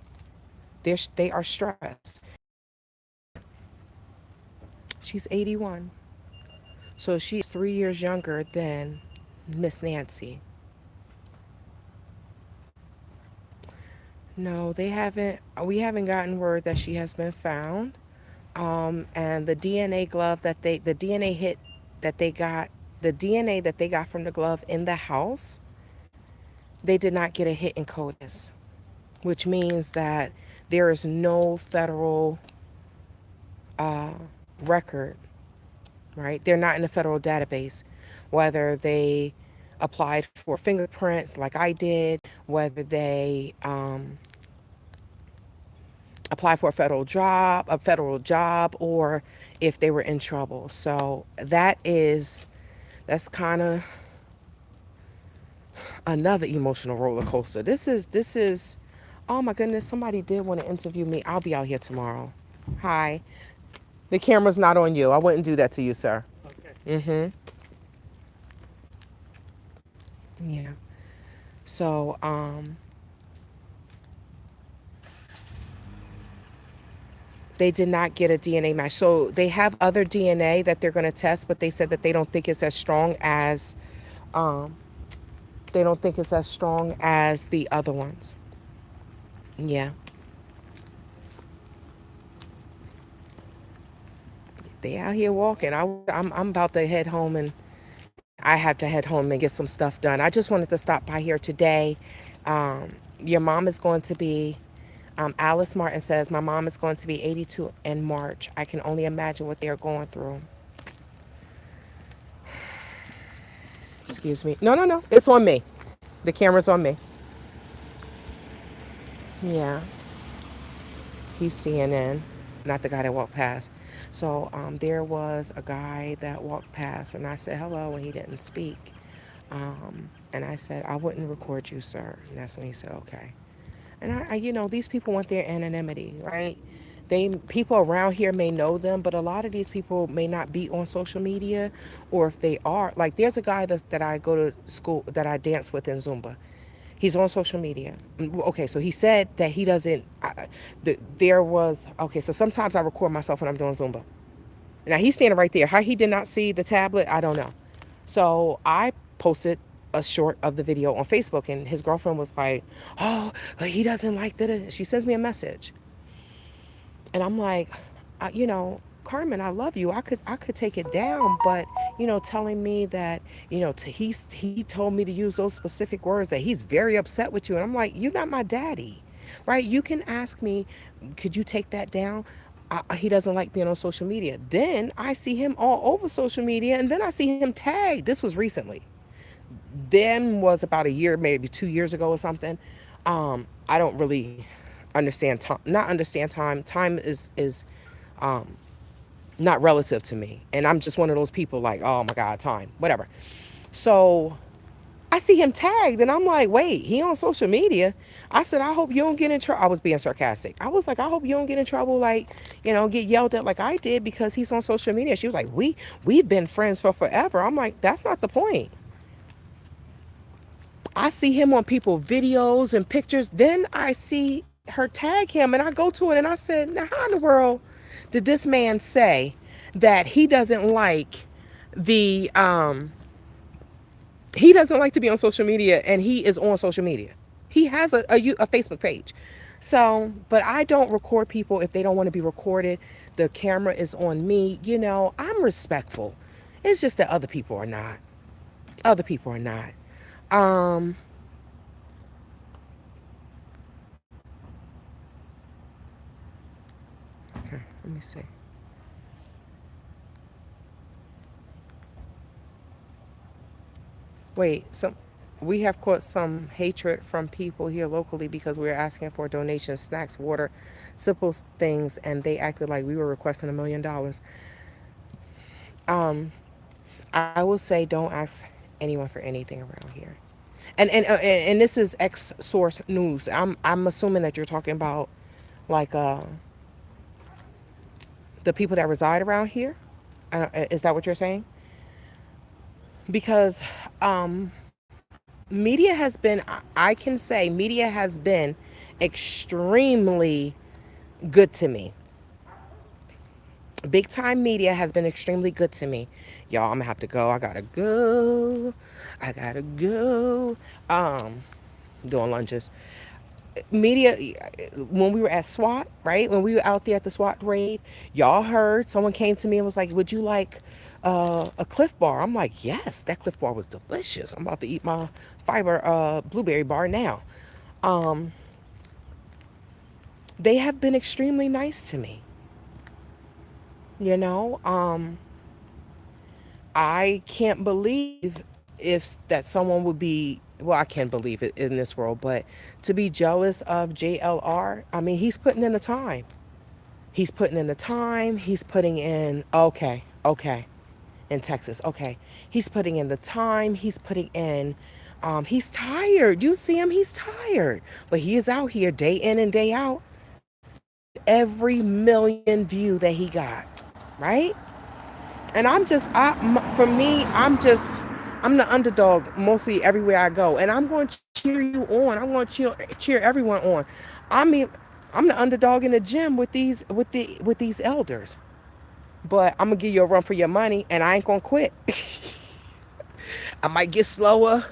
They are stressed. She's 81. So she's 3 years younger than Miss Nancy. No, they haven't. We haven't gotten word that she has been found. And the DNA glove the DNA hit that they got, the DNA that they got from the glove in the house, they did not get a hit in CODIS, which means that there is no federal record, right? They're not in the federal database, whether they applied for fingerprints like I did, whether they apply for a federal job, or if they were in trouble. So that's kind of another emotional roller coaster. This is, oh my goodness, somebody did want to interview me. I'll be out here tomorrow. Hi. The camera's not on you. I wouldn't do that to you, sir. Okay. Yeah. So, they did not get a DNA match. So they have other DNA that they're going to test, but they said that they don't think it's as strong as the other ones. Yeah. They out here walking. I'm about to head home, and I have to head home and get some stuff done. I just wanted to stop by here today. Your mom is going to be Alice Martin says, my mom is going to be 82 in March. I can only imagine what they're going through. Excuse me. No, no, no. It's on me. The camera's on me. Yeah. He's CNN, not the guy that walked past. So there was a guy that walked past, and I said hello, and he didn't speak. And I said, I wouldn't record you, sir. And that's when he said, okay. And these people want their anonymity, right? People around here may know them, but a lot of these people may not be on social media, or if they are, like there's a guy that I go to school that I dance with in Zumba. He's on social media. Okay, so he said that he doesn't. There was okay. So sometimes I record myself when I'm doing Zumba. Now he's standing right there. How he did not see the tablet, I don't know. So I posted a short of the video on Facebook, and his girlfriend was like, "Oh, he doesn't like that." She sends me a message, and I'm like, Carmen, I love you. I could take it down, but telling me that he told me to use those specific words, that he's very upset with you, and I'm like, you're not my daddy, right? You can ask me, could you take that down? He doesn't like being on social media. Then I see him all over social media, and then I see him tagged. This was recently. Then was about a year, maybe 2 years ago or something. I don't really understand time. Not understand time. Time is not relative to me. And I'm just one of those people like, oh my God, time, whatever. So I see him tagged, and I'm like, wait, he on social media? I said, I hope you don't get in trouble. I was being sarcastic. I was like, I hope you don't get in trouble, like, get yelled at like I did because he's on social media. She was like, we've been friends for forever. I'm like, that's not the point. I see him on people videos and pictures. Then I see her tag him, and I go to it and I said, now how in the world did this man say that the he doesn't like to be on social media, and he is on social media? He has a Facebook page. So, but I don't record people if they don't want to be recorded. The camera is on me. I'm respectful. It's just that other people are not. Other people are not. Um, okay, let me see. Wait, we have caught some hatred from people here locally because we were asking for donations, snacks, water, simple things, and they acted like we were requesting $1 million. Um, I will say, don't ask anyone for anything around here. And this is X source news. I'm assuming that you're talking about like the people that reside around here. Is that what you're saying? Because media has been, I can say media has been extremely good to me. Big time media has been extremely good to me. Y'all, I'm gonna have to go. I gotta go. I gotta go. Doing lunches. Media, when we were at SWAT, right? When we were out there at the SWAT raid, y'all heard someone came to me and was like, would you like a Cliff Bar? I'm like, yes, that Cliff Bar was delicious. I'm about to eat my fiber blueberry bar now. Um, they have been extremely nice to me. You know, I can't believe if that someone would be, well, I can't believe it in this world, but to be jealous of JLR, I mean, he's putting in the time. He's putting in the time. He's putting in, okay, in Texas, okay. He's putting in the time. He's putting in, he's tired. You see him, he's tired. But he is out here day in and day out. Every million view that he got, right? And for me, I'm the underdog mostly everywhere I go, and I'm going to cheer you on. I'm going to cheer everyone on. I mean, I'm the underdog in the gym with these elders, but I'm gonna give you a run for your money, and I ain't gonna quit. I might get slower,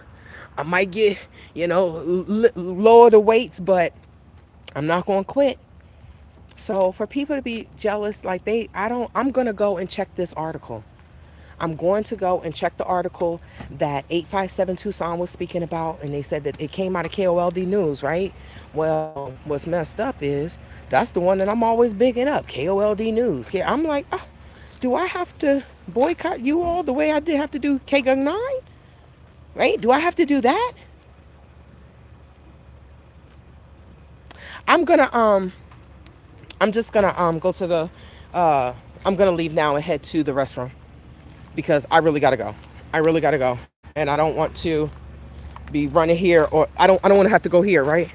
I might get lower the weights, but I'm not gonna quit. So for people to be jealous, like I'm gonna go and check this article. I'm going to go and check the article that 857 Tucson was speaking about, and they said that it came out of KOLD News, right? Well, what's messed up is that's the one that I'm always bigging up, KOLD News. Yeah, I'm like, oh, do I have to boycott you all the way I did have to do K-Gung 9? Right? Do I have to do that? I'm just gonna go to the I'm gonna leave now and head to the restroom because I really gotta go. I really gotta go. And I don't want to be running here, or I don't want to have to go here, right?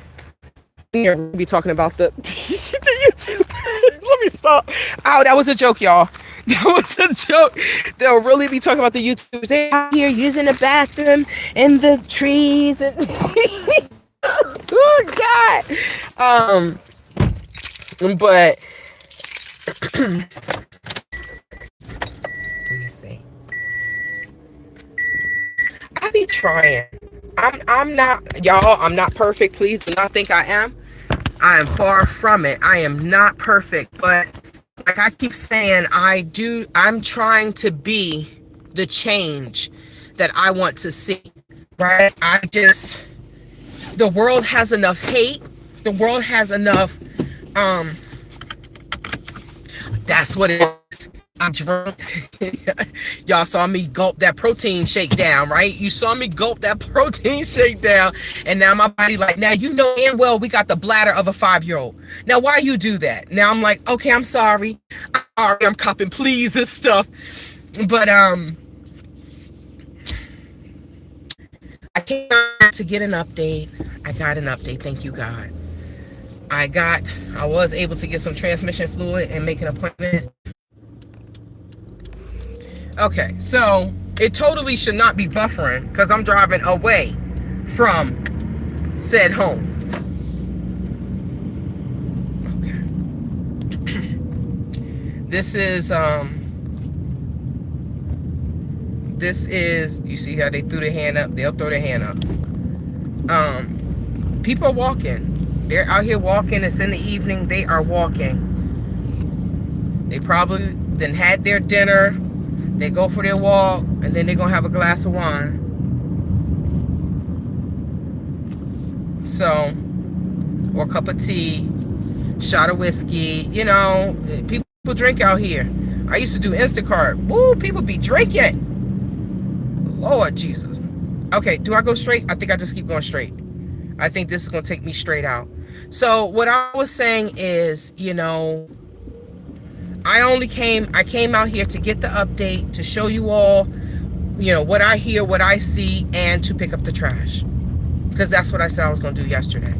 Here be talking about the the YouTube. Let me stop. Oh, that was a joke, y'all. That was a joke. They'll really be talking about the YouTubers. They out here using the bathroom and the trees and oh God. But let me see. I be trying. I'm not, y'all, I'm not perfect. Please do not think I am. I am far from it. I am not perfect, but like I keep saying, I'm trying to be the change that I want to see, right? The world has enough hate. The world has enough, that's what it is. I'm drunk. Y'all saw me gulp that protein shake down, right? You saw me gulp that protein shake down, and now my body like, now you know damn well we got the bladder of a 5-year-old. Now why you do that? Now I'm like, okay, I'm sorry. I'm copping please and stuff. But I came out to get an update. I got an update, thank you God. I was able to get some transmission fluid and make an appointment. Okay, so it totally should not be buffering because I'm driving away from said home. Okay. This is, you see how they threw their hand up? They'll throw their hand up. People are walking. They're out here walking. It's in the evening. They are walking. They probably then had their dinner. They go for their walk, and then they're going to have a glass of wine. So, or a cup of tea, shot of whiskey. You know, people drink out here. I used to do Instacart. Woo, people be drinking. Lord Jesus. Okay, do I go straight? I think I just keep going straight. I think this is going to take me straight out. So, what I was saying is, you know, I came out here to get the update, to show you all, you know, what I hear, what I see, and to pick up the trash. Because that's what I said I was going to do yesterday.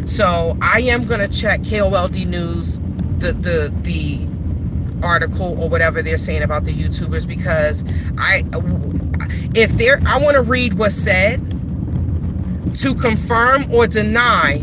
So I am going to check KOLD News, the article or whatever they're saying about the YouTubers, because I want to read what's said to confirm or deny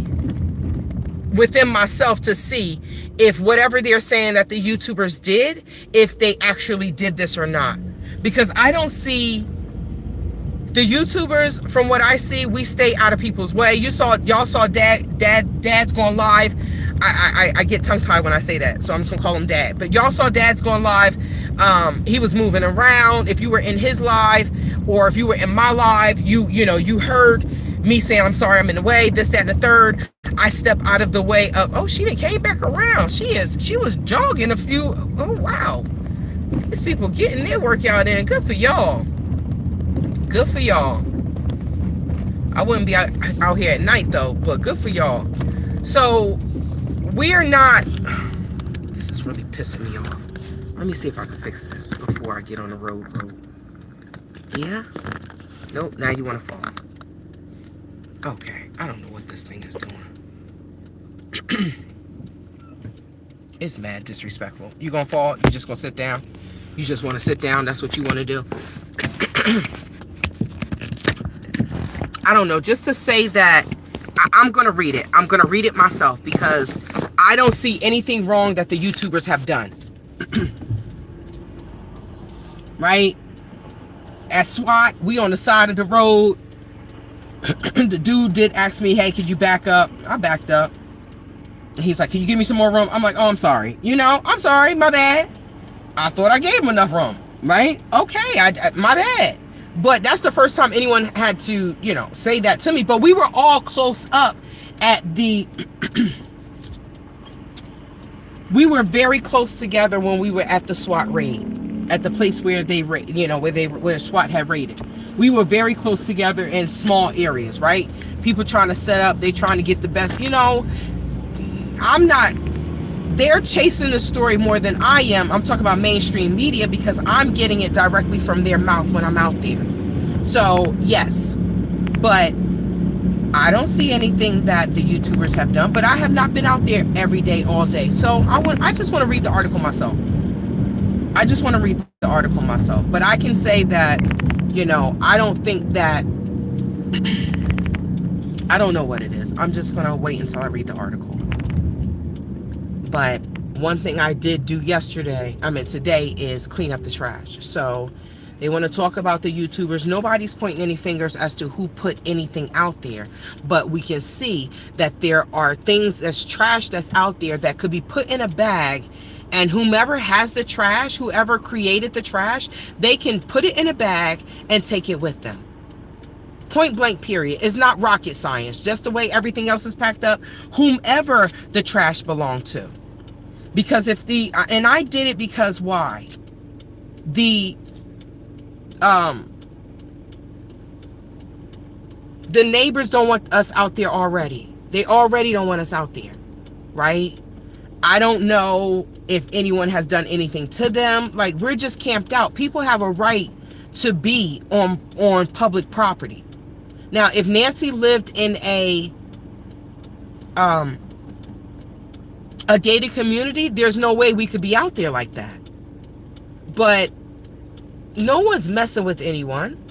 within myself to see if whatever they're saying that the YouTubers did, if they actually did this or not. Because I don't see the YouTubers, from what I see, we stay out of people's way. Y'all saw Dad's going live. I get tongue-tied when I say that, so I'm just gonna call him Dad. But y'all saw Dad's going live. He was moving around. If you were in his live, or if you were in my live, you heard me saying, I'm sorry, I'm in the way, this, that, and the third. I step out of the way of, oh, she done came back around. She was jogging a few, oh, wow. These people getting their workout in. Good for y'all. Good for y'all. I wouldn't be out here at night, though, but good for y'all. So, we're not, this is really pissing me off. Let me see if I can fix this before I get on the road. Yeah? Nope, now you want to fall. Okay, I don't know what this thing is doing. It's mad disrespectful. You gonna fall? You just gonna sit down? You just want to sit down? That's what you want to do? I don't know. Just to say that I'm gonna read it. I'm gonna read it myself because I don't see anything wrong that the YouTubers have done. Right? At SWAT, we on the side of the road. The dude did ask me, hey, could you back up? I backed up. And he's like, can you give me some more room? I'm like, oh, I'm sorry. I'm sorry, my bad. I thought I gave him enough room. right? Okay, my bad. But that's the first time anyone had to, you know, say that to me. But we were all close up at the we were very close together when we were at the SWAT raid, at the place where they, you know, where SWAT had raided. We were very close together in small areas, right? People trying to set up, they trying to get the best, you know. They're chasing the story more than I am. I'm talking about mainstream media because I'm getting it directly from their mouth when I'm out there. So yes, but I don't see anything that the YouTubers have done, but I have not been out there every day, all day. So I just want to read the article myself. I just want to read the article myself. But I can say that, you know, I don't think that, I don't know what it is. I'm just going to wait until I read the article. But one thing I did do today is clean up the trash. So they want to talk about the YouTubers. Nobody's pointing any fingers as to who put anything out there. But we can see that there are things that's trash that's out there that could be put in a bag. And whomever has the trash, whoever created the trash, they can put it in a bag and take it with them. Point blank, period. It's not rocket science. Just the way everything else is packed up, whomever the trash belonged to. Because and I did it because why? The neighbors don't want us out there already. They already don't want us out there, right? I don't know if anyone has done anything to them. Like, we're just camped out. People have a right to be on public property. Now, if Nancy lived in a gated community, there's no way we could be out there like that. But no one's messing with anyone,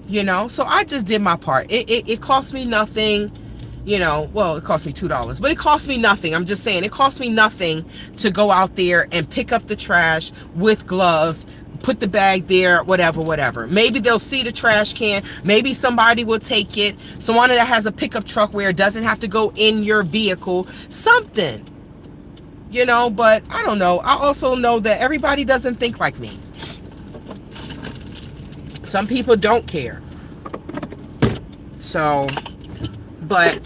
you know. So I just did my part. It cost me nothing, you know. Well, it cost me $2, but it cost me nothing. I'm just saying, it cost me nothing to go out there and pick up the trash with gloves, put the bag there, whatever. Maybe they'll see the trash can. Maybe somebody will take it. Someone that has a pickup truck where it doesn't have to go in your vehicle. Something, you know. But I don't know. I also know that everybody doesn't think like me. Some people don't care. So, but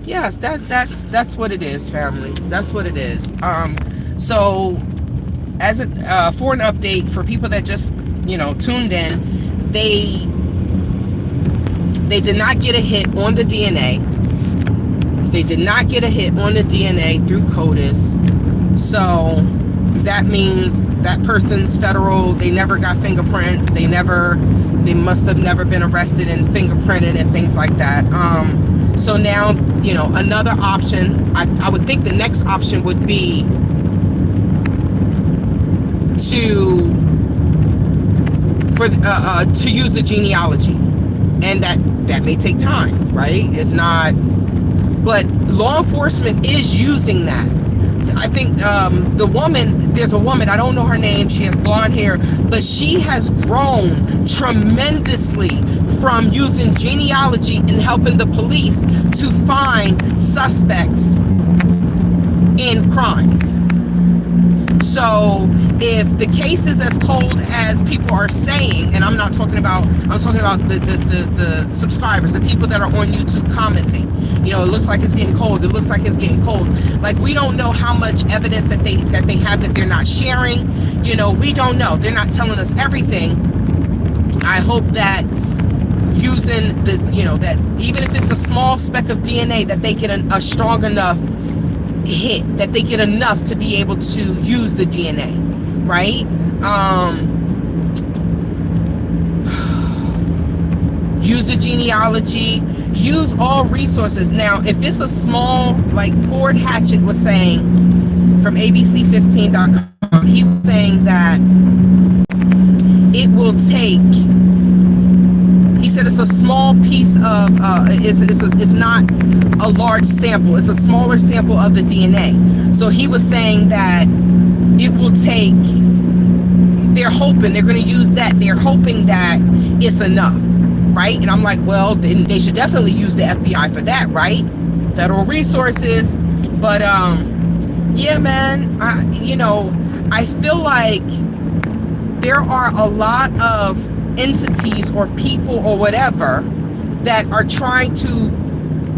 yes, that's what it is, family. That's what it is. So as for an update for people that just, you know, tuned in, they did not get a hit on the DNA. They did not get a hit on the DNA through CODIS. So that means that person's federal. They never got fingerprints. They must have never been arrested and fingerprinted and things like that. So now, you know, another option, I would think the next option would be to use the genealogy, and that may take time, right? It's not, but law enforcement is using that. I think there's a woman, I don't know her name, she has blonde hair, but she has grown tremendously from using genealogy and helping the police to find suspects in crimes. So if the case is as cold as people are saying, and I'm talking about the subscribers, the people that are on YouTube commenting, you know, it looks like it's getting cold. It looks like it's getting cold. Like, we don't know how much evidence that they have that they're not sharing. You know, we don't know. They're not telling us everything. I hope that using that even if it's a small speck of DNA, that they get a strong enough hit, that they get enough to be able to use the DNA, right? Use the genealogy, use all resources. Now, if it's a small, like Ford Hatchett was saying from abc15.com, he was saying that it will take, he said it's a small piece of, it's not a large sample, it's a smaller sample of the DNA. So he was saying that it will take, they're hoping, they're going to use that, they're hoping that it's enough, right? And I'm like, well, then they should definitely use the FBI for that, right? Federal resources. But yeah, man, I feel like there are a lot of entities or people or whatever that are trying to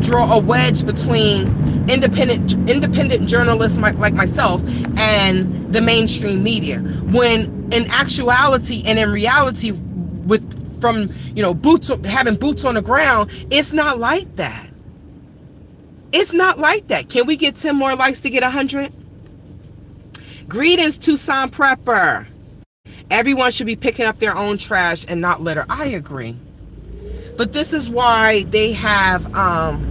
draw a wedge between independent journalists like myself and the mainstream media, when in actuality and in reality, from having boots on the ground, it's not like that. It's not like that. Can we get 10 more likes to get 100? Greetings, Tucson Prepper. Everyone should be picking up their own trash and not litter. I agree. But this is why they have fines.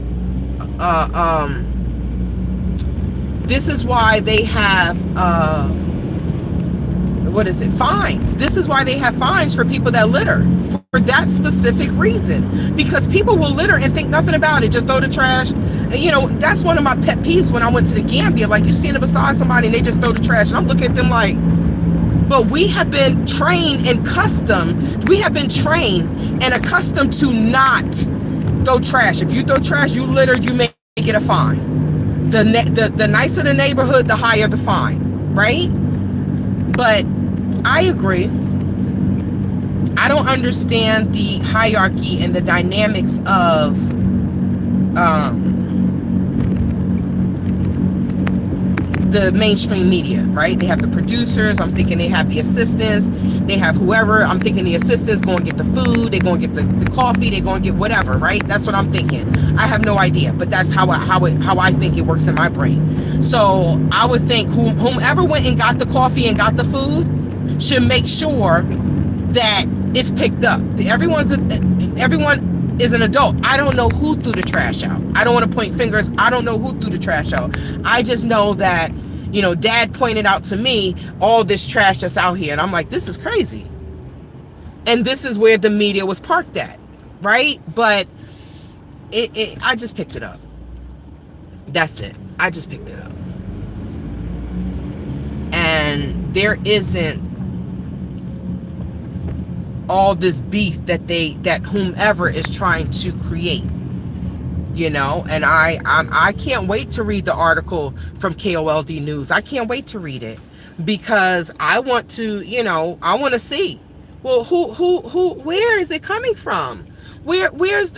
This is why they have fines for people that litter, for that specific reason, because people will litter and think nothing about it, just throw the trash. And, that's one of my pet peeves when I went to the Gambia. Like, you stand beside somebody and they just throw the trash, and I'm looking at them like, but we have been trained and accustomed to not throw trash. If you throw trash, you litter, you may get a fine. The nicer the neighborhood, the higher the fine, right? But I agree. I don't understand the hierarchy and the dynamics of the mainstream media, right? They have the producers. I'm thinking they have the assistants. They have whoever. I'm thinking the assistants going to get the food. They're going to get the coffee. They're going to get whatever, right? That's what I'm thinking. I have no idea, but that's how I think it works in my brain. So I would think whomever went and got the coffee and got the food should make sure that it's picked up. Everyone is an adult. I don't know who threw the trash out. I don't want to point fingers. I don't know who threw the trash out. I just know that, Dad pointed out to me all this trash that's out here. And I'm like, this is crazy. And this is where the media was parked at, right? But I just picked it up. That's it. I just picked it up. And there isn't all this beef that whomever is trying to create, and I can't wait to read the article from KOLD News. I can't wait to read it, because I want to, I want to see, well, where is it coming from? Where is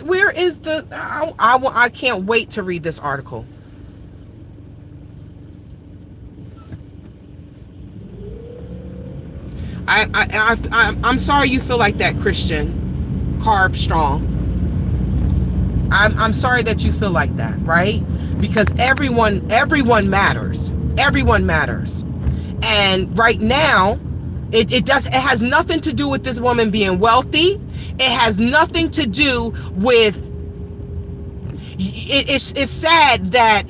the, I can't wait to read this article. I'm sorry you feel like that, Christian Carb Strong. I'm sorry that you feel like that, right? Because everyone matters. Everyone matters. And right now, it has nothing to do with this woman being wealthy. It has nothing to do with, it's sad that,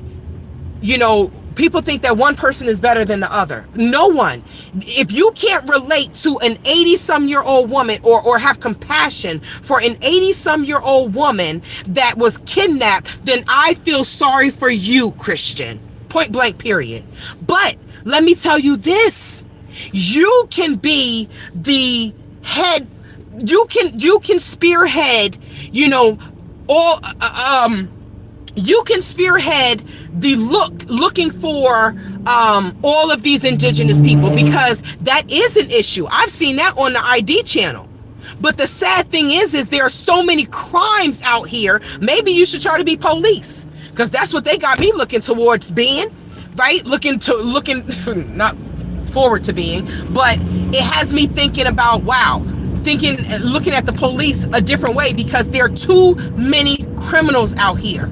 people think that one person is better than the other. No one. If you can't relate to an 80-some-year-old woman or have compassion for an 80-some-year-old woman that was kidnapped, then I feel sorry for you, Christian. Point blank, period. But let me tell you this. You can be the head. You can spearhead, all you can spearhead the looking for all of these indigenous people, because that is an issue. I've seen that on the ID channel. But the sad thing is there are so many crimes out here. Maybe you should try to be police, because that's what they got me looking towards being, right? Looking not forward to being, but it has me thinking about, looking at the police a different way, because there are too many criminals out here.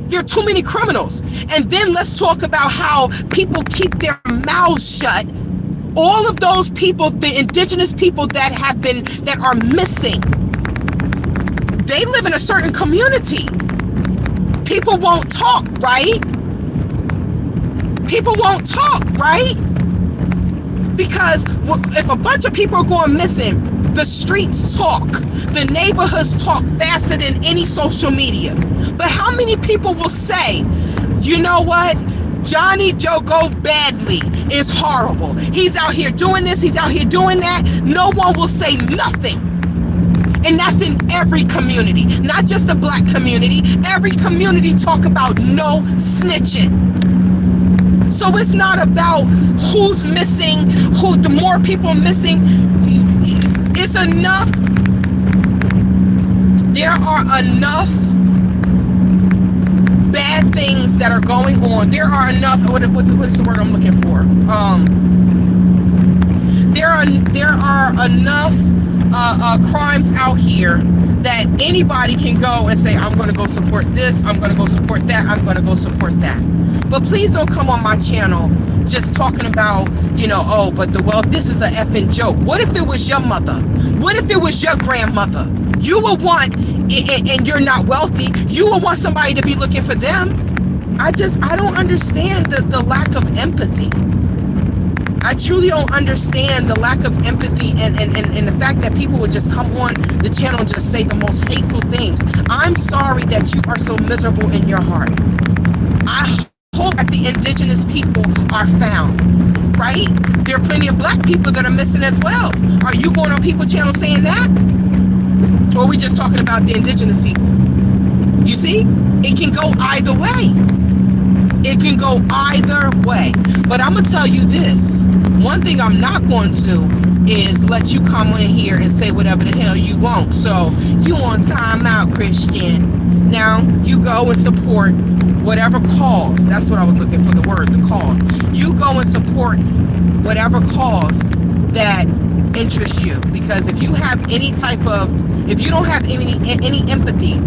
There are too many criminals. And then let's talk about how people keep their mouths shut. All of those people, the indigenous people that are missing, they live in a certain community. People won't talk, right? People won't talk, right? Because if a bunch of people are going missing, the streets talk. The neighborhoods talk faster than any social media. But how many people will say, you know what? Johnny Joe Go Badly is horrible. He's out here doing this. He's out here doing that. No one will say nothing. And that's in every community, not just the black community. Every community talk about no snitching. So it's not about who's missing, the more people missing. It's enough. There are enough bad things that are going on. There are enough, what's the word I'm looking for? There are enough crimes out here that anybody can go and say, I'm going to go support this, I'm going to go support that, I'm going to go support that. But please don't come on my channel just talking about, oh, but this is a effing joke. What if it was your mother? What if it was your grandmother? You would want, and you're not wealthy, you would want somebody to be looking for them. I don't understand the lack of empathy. I truly don't understand the lack of empathy and the fact that people would just come on the channel and just say the most hateful things. I'm sorry that you are so miserable in your heart. I hope that the indigenous people are found, right? There are plenty of black people that are missing as well. Are you going on people's channel saying that? Or are we just talking about the indigenous people? You see, it can go either way. It can go either way. But I'm going to tell you this. One thing I'm not going to is let you come in here and say whatever the hell you want. So you on timeout, Christian. Now you go and support whatever cause. That's what I was looking for, the word, the cause. You go and support whatever cause that interests you. Because if you have any type of, if you don't have any empathy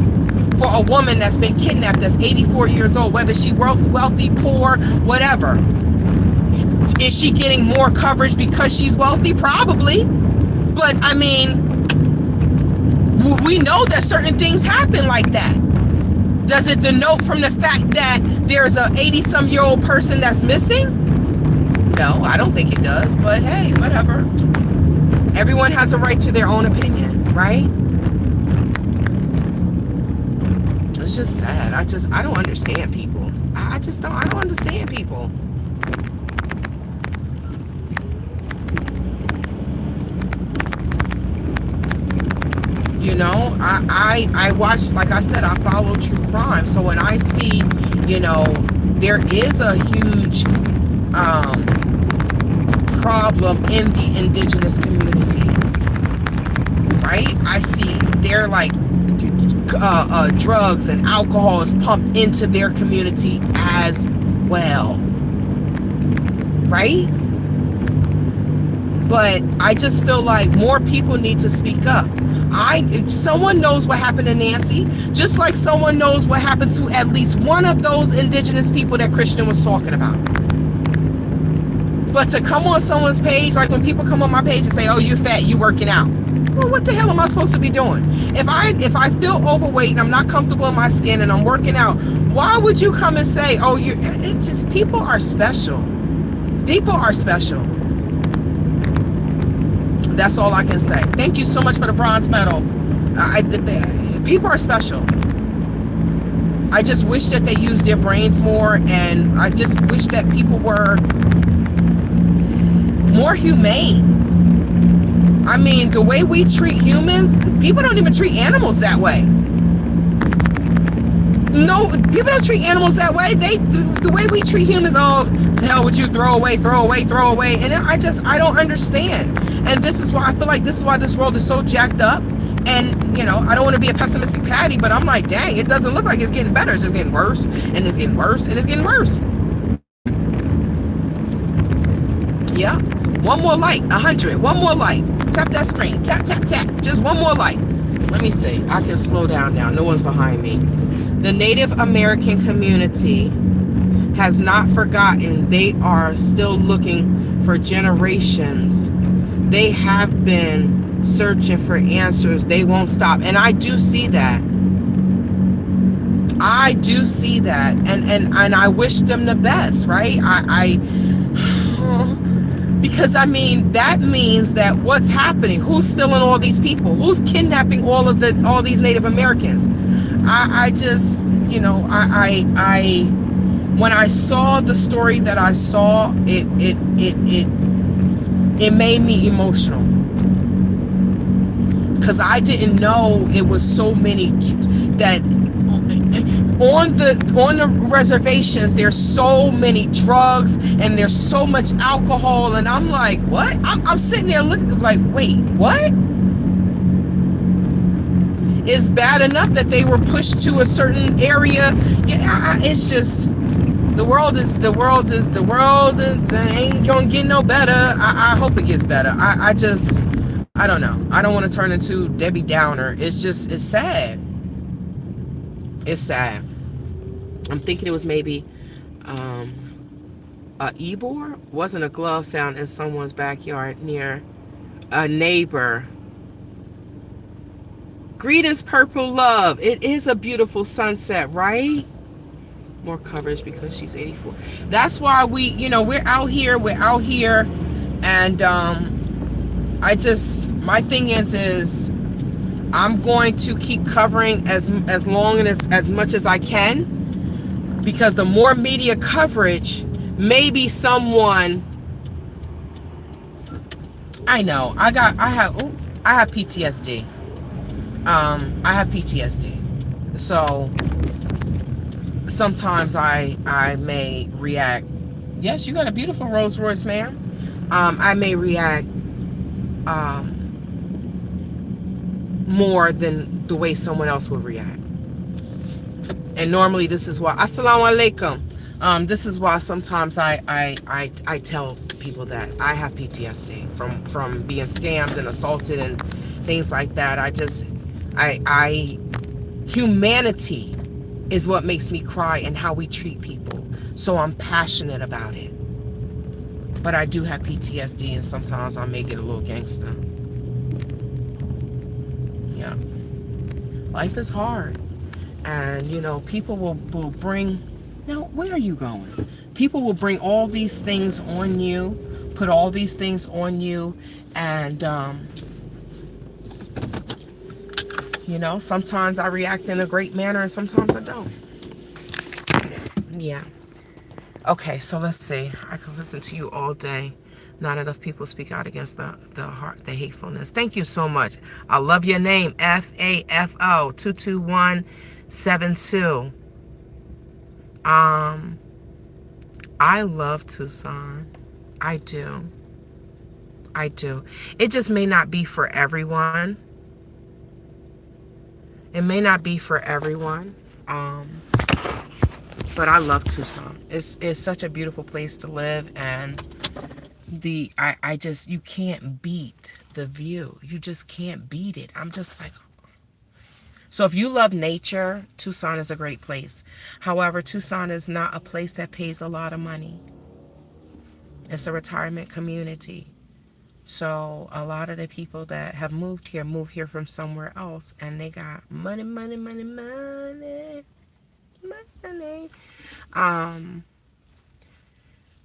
for a woman that's been kidnapped, that's 84 years old, whether she wealthy, poor, whatever. Is she getting more coverage because she's wealthy? Probably. But I mean, we know that certain things happen like that. Does it denote from the fact that there's a 80-some-year-old person that's missing? No, I don't think it does. But hey, whatever. Everyone has a right to their own opinion, right? It's just sad. I don't understand people. I don't understand people. I watch, like I said, I follow true crime. So when I see, there is a huge problem in the indigenous community, right? I see they're like drugs and alcohol is pumped into their community as well, right? But I just feel like more people need to speak up. Someone knows what happened to Nancy, just like someone knows what happened to at least one of those indigenous people that Christian was talking about. But to come on someone's page, like when people come on my page and say, oh, you fat, you working out. Well, what the hell am I supposed to be doing? If I feel overweight and I'm not comfortable in my skin and I'm working out, why would you come and say, oh, people are special. People are special. That's all I can say. Thank you so much for the bronze medal. People are special. I just wish that they used their brains more, and I just wish that people were more humane. I mean, the way we treat humans, people don't even treat animals that way. No, people don't treat animals that way. The way we treat humans, oh, to hell with you, throw away. And I don't understand. And this is why I feel like this is why this world is so jacked up. And, I don't want to be a pessimistic Patty, but I'm like, dang, it doesn't look like it's getting better. It's just getting worse, and it's getting worse, and it's getting worse. Yeah. One more like, 100. One more like. Tap that screen. Tap, tap, tap. Just one more like. Let me see. I can slow down now. No one's behind me. The Native American community has not forgotten. They are still looking for generations. They have been searching for answers. They won't stop. And I do see that. I do see that. And I wish them the best, right? Because I mean, that means that what's happening? Who's stealing all these people? Who's kidnapping all these Native Americans? I just, when I saw the story that I saw, it made me emotional, because I didn't know it was so many that on the reservations, there's so many drugs and there's so much alcohol, and I'm like, what? I'm sitting there looking like, wait, what? It's bad enough that they were pushed to a certain area. Yeah, it's just the world ain't gonna get no better. I hope it gets better. I don't know. I don't want to turn into Debbie Downer. It's sad. It's sad. I'm thinking it was maybe a Ebor. Wasn't a glove found in someone's backyard near a neighbor. Greetings, Purple Love. It is a beautiful sunset, right? More coverage because she's 84. That's why we're out here. And my thing is I'm going to keep covering as long and as much as I can, because the more media coverage, maybe someone, I know, I have PTSD. I have PTSD. So sometimes I may react. Yes, you got a beautiful Rolls Royce, ma'am. I may react more than the way someone else would react. And normally this is why, assalamu alaikum. This is why sometimes I tell people that I have PTSD from being scammed and assaulted and things like that. Humanity is what makes me cry, and how we treat people. So I'm passionate about it. But I do have PTSD, and sometimes I may get a little gangster. Yeah. Life is hard. And, people will bring... Now, where are you going? People will bring all these things on you, put all these things on you, and, sometimes I react in a great manner and sometimes I don't. Yeah. Okay, so let's see. I could listen to you all day. Not enough people speak out against the hatefulness. Thank you so much. I love your name, FAFO 22172. I love Tucson. I do. It just may not be for everyone. It may not be for everyone. But I love Tucson. It's such a beautiful place to live, and you can't beat the view. You just can't beat it. I'm just like, so if you love nature, Tucson is a great place. However, Tucson is not a place that pays a lot of money. It's a retirement community. So a lot of the people that have moved here from somewhere else, and they got money.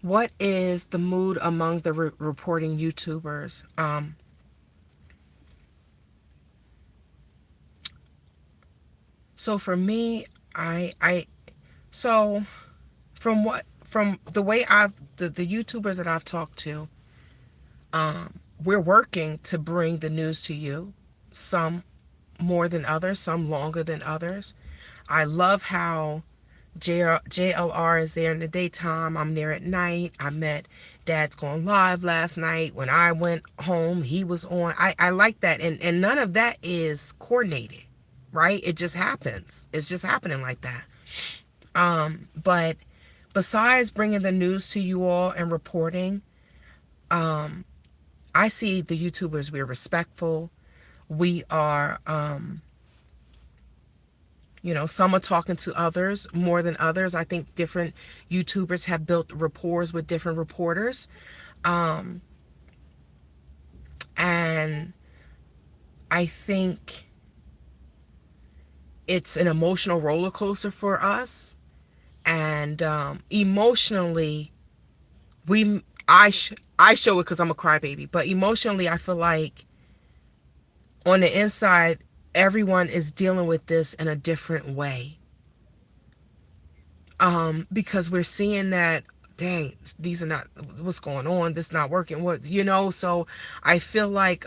What is the mood among the reporting YouTubers? So for me, so from the way the YouTubers that I've talked to, we're working to bring the news to you, some more than others, some longer than others. I love how JLR is there in the daytime, I'm there at night. I met Dad's Gone Live last night. When I went home, he was on. I like that, and none of that is coordinated, right? It just happens. It's just happening like that. But besides bringing the news to you all and reporting, I see the YouTubers, we're respectful. We are, some are talking to others more than others. I think different YouTubers have built rapport with different reporters. And I think it's an emotional roller coaster for us. And emotionally, I show it because I'm a crybaby. But emotionally, I feel like on the inside, everyone is dealing with this in a different way. Because we're seeing that, dang, these are not, what's going on? This not working. So I feel like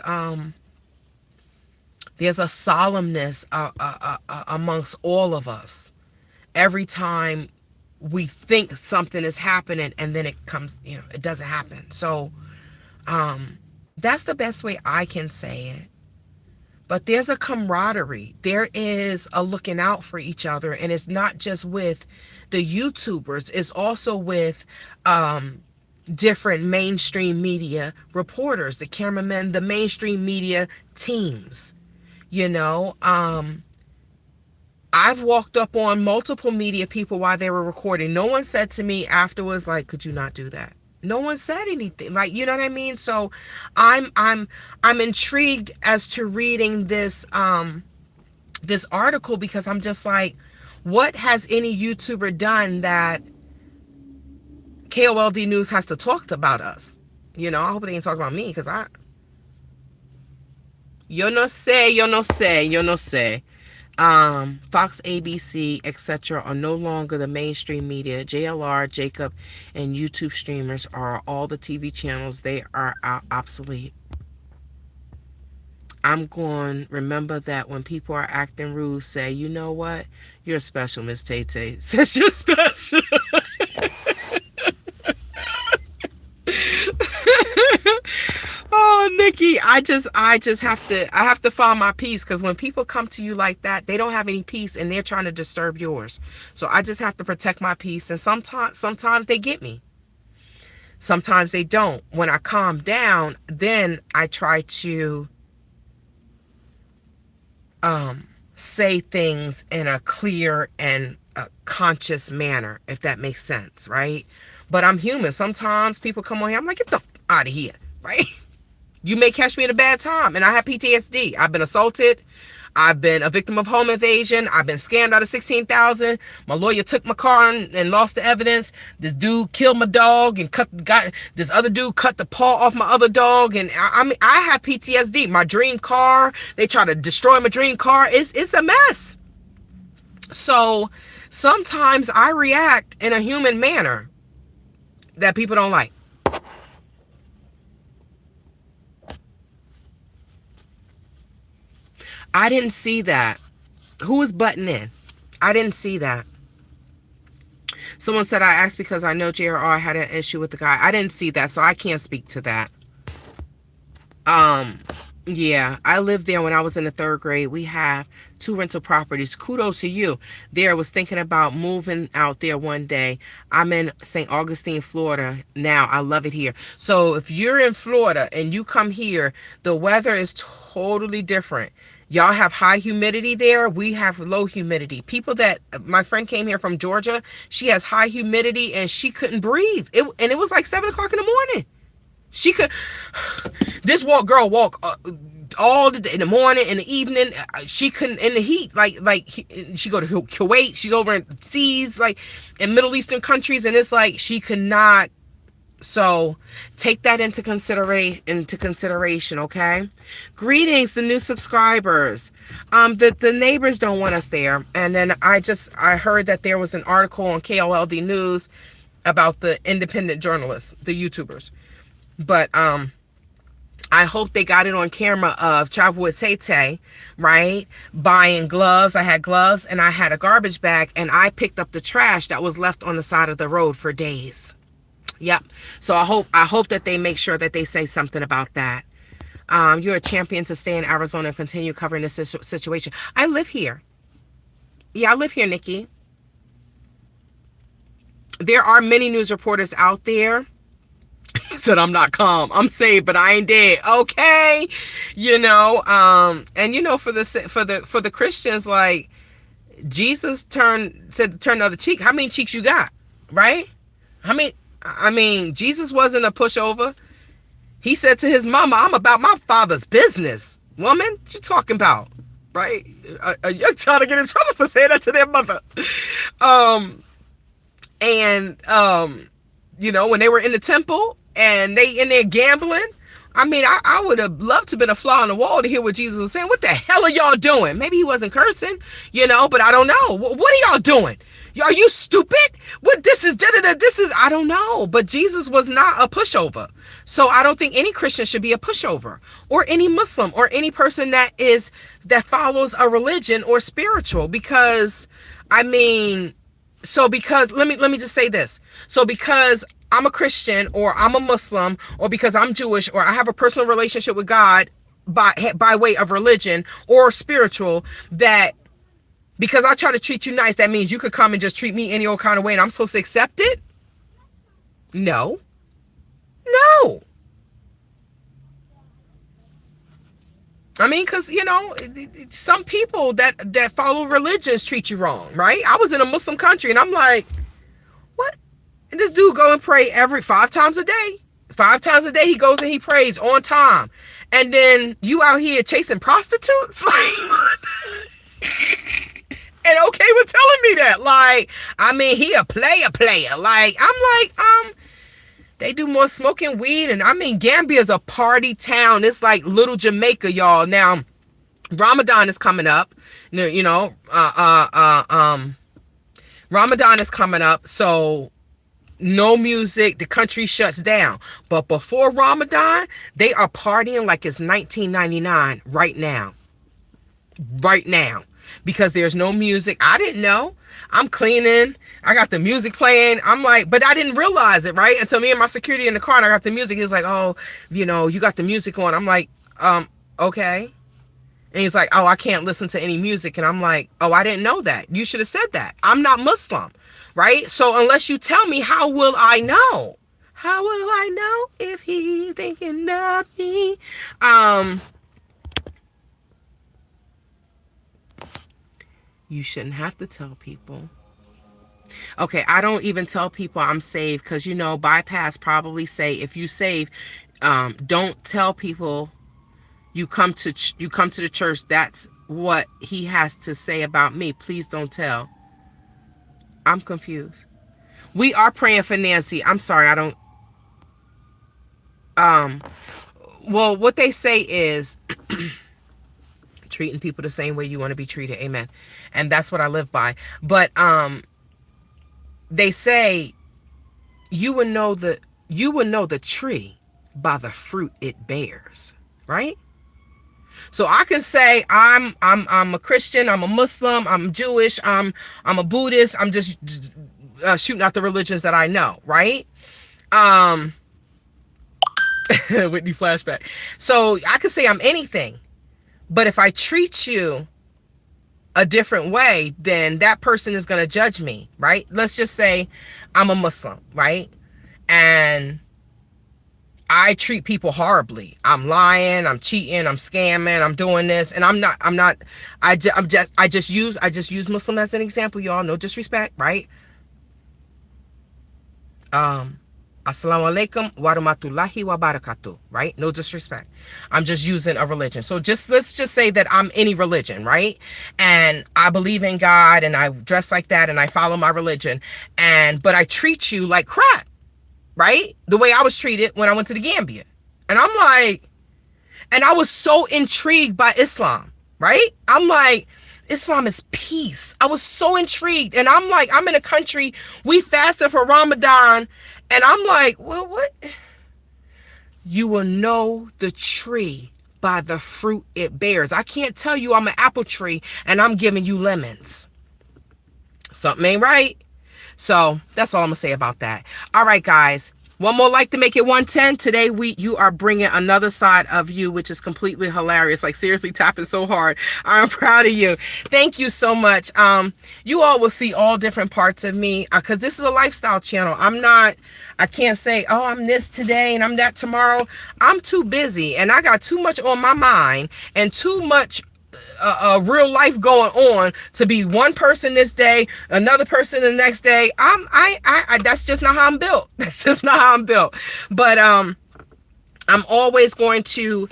there's a solemnness amongst all of us. every time we think something is happening and then it comes, it doesn't happen. So that's the best way I can say it. But there's a camaraderie. There is a looking out for each other. And it's not just with the YouTubers. It's also with different mainstream media reporters, the cameramen, the mainstream media teams. I've walked up on multiple media people while they were recording. No one said to me afterwards, like, could you not do that? No one said anything. Like, you know what I mean? So I'm intrigued as to reading this this article, because I'm just like, what has any YouTuber done that KOLD News has to talk about us? I hope they ain't talk about me, because yo no sé. Fox, ABC, etc. are no longer the mainstream media. JLR, Jacob, and YouTube streamers are all the TV channels. They are obsolete. I'm going to remember that when people are acting rude, say, you know what? You're special, Miss Tay-Tay. Says you're special. Oh, Nikki, I have to find my peace, because when people come to you like that, they don't have any peace and they're trying to disturb yours. So I just have to protect my peace. And sometimes they get me. Sometimes they don't. When I calm down, then I try to say things in a clear and a conscious manner, if that makes sense, right? But I'm human. Sometimes people come on here, I'm like, get the out of here, right? You may catch me at a bad time, and I have PTSD. I've been assaulted. I've been a victim of home invasion. I've been scammed out of $16,000. My lawyer took my car and lost the evidence. This dude killed my dog and this other dude cut the paw off my other dog. And I have PTSD. My dream car, they try to destroy my dream car. It's a mess. So sometimes I react in a human manner that people don't like. I didn't see that. Who was butting in? I didn't see that. Someone said I asked because I know JRR had an issue with the guy. I didn't see that, so I can't speak to that. Yeah, I lived there when I was in the 3rd grade. We have 2 rental properties. Kudos to you. There, I was thinking about moving out there one day. I'm in St. Augustine, Florida now. I love it here. So if you're in Florida and you come here, the weather is totally different. Y'all have high humidity there. We have low humidity. My friend came here from Georgia. She has high humidity and she couldn't breathe. And it was like 7 o'clock in the morning. She could, this girl walk all the day, in the morning, in the evening. She couldn't, in the heat, she go to Kuwait. She's over in seas, like in Middle Eastern countries. And it's like, she could not. So take that into consideration, okay? Greetings, the new subscribers. The neighbors don't want us there. And then I heard that there was an article on KOLD News about the independent journalists, the YouTubers. But I hope they got it on camera of Travel with Tay-Tay, right? Buying gloves. I had gloves and I had a garbage bag, and I picked up the trash that was left on the side of the road for days. Yep. So I hope that they make sure that they say something about that. You're a champion to stay in Arizona and continue covering this situation. I live here. Yeah, I live here, Nikki. There are many news reporters out there. He said, I'm not calm. I'm saved, but I ain't dead. Okay. And for the Christians, like, Jesus said to turn the other cheek. How many cheeks you got? Right? I mean, Jesus wasn't a pushover. He said to his mama, I'm about my father's business. Woman, what you talking about? Right? You're trying to get in trouble for saying that to their mother. When they were in the temple and they in there gambling, I mean, I would have loved to have been a fly on the wall to hear what Jesus was saying. What the hell are y'all doing? Maybe he wasn't cursing, but I don't know. What are y'all doing? Are you stupid? What this is, I don't know. But Jesus was not a pushover. So I don't think any Christian should be a pushover, or any Muslim, or any person that follows a religion or spiritual, because I mean, So because let me just say this. So because I'm a Christian or I'm a Muslim or because I'm Jewish or I have a personal relationship with God by way of religion or spiritual, that because I try to treat you nice, that means you could come and just treat me any old kind of way and I'm supposed to accept it? No. No. I mean, because, you know, some people that follow religions treat you wrong, right? I was in a Muslim country and I'm like, what? And this dude go and pray every 5 times a day. 5 times a day he goes and he prays on time. And then you out here chasing prostitutes? And okay with telling me that. Like, I mean, he a player. Like, I'm like, they do more smoking weed. And I mean, Gambia's a party town. It's like little Jamaica, y'all. Now, Ramadan is coming up. You know, Ramadan is coming up. So no music, the country shuts down. But before Ramadan, they are partying like it's 1999 right now. Right now. Because there's no music. I didn't know. I'm cleaning. I got the music playing. I'm like, but I didn't realize it, right? Until me and my security in the car and I got the music. He's like, oh, you know, you got the music on. I'm like, okay. And he's like, oh, I can't listen to any music. And I'm like, oh, I didn't know that. You should have said that. I'm not Muslim, right? So unless you tell me, how will I know? How will I know if he thinking of me? You shouldn't have to tell people. Okay, I don't even tell people I'm saved because, you know, bypass probably say if you save, don't tell people you come to the church. That's what he has to say about me. Please don't tell. I'm confused. We are praying for Nancy. I'm sorry, I don't. Well, what they say is treating people the same way you want to be treated. Amen. And that's what I live by. But they say you will know the tree by the fruit it bears, right? So I can say I'm a Christian, I'm a Muslim, I'm Jewish, I'm a Buddhist. I'm just shooting out the religions that I know, right? Whitney flashback. So I could say I'm anything, but if I treat you a different way, then that person is going to judge me, right? Let's just say I'm a Muslim, right? And I treat people horribly. I'm lying, I'm cheating, I'm scamming, I'm doing this, and I just use Muslim as an example, y'all. No disrespect, right? Assalamu alaikum wa rahmatullahi wa barakatuh, right? No disrespect. I'm just using a religion. So let's just say that I'm any religion, right? And I believe in God and I dress like that and I follow my religion, but I treat you like crap, right? The way I was treated when I went to the Gambia. And I'm like, and I was so intrigued by Islam, right? I'm like, Islam is peace. I was so intrigued. And I'm like, I'm in a country, we fasted for Ramadan. And I'm like, well, what? You will know the tree by the fruit it bears. I can't tell you I'm an apple tree and I'm giving you lemons. Something ain't right. So that's all I'm going to say about that. All right, guys. One more like to make it 110. Today, you are bringing another side of you, which is completely hilarious. Like, seriously, tapping so hard. I'm proud of you. Thank you so much. You all will see all different parts of me because this is a lifestyle channel. I can't say, oh, I'm this today and I'm that tomorrow. I'm too busy and I got too much on my mind and too much real life going on to be one person this day, another person the next day. I that's just not how I'm built. That's just not how I'm built. But I'm always going to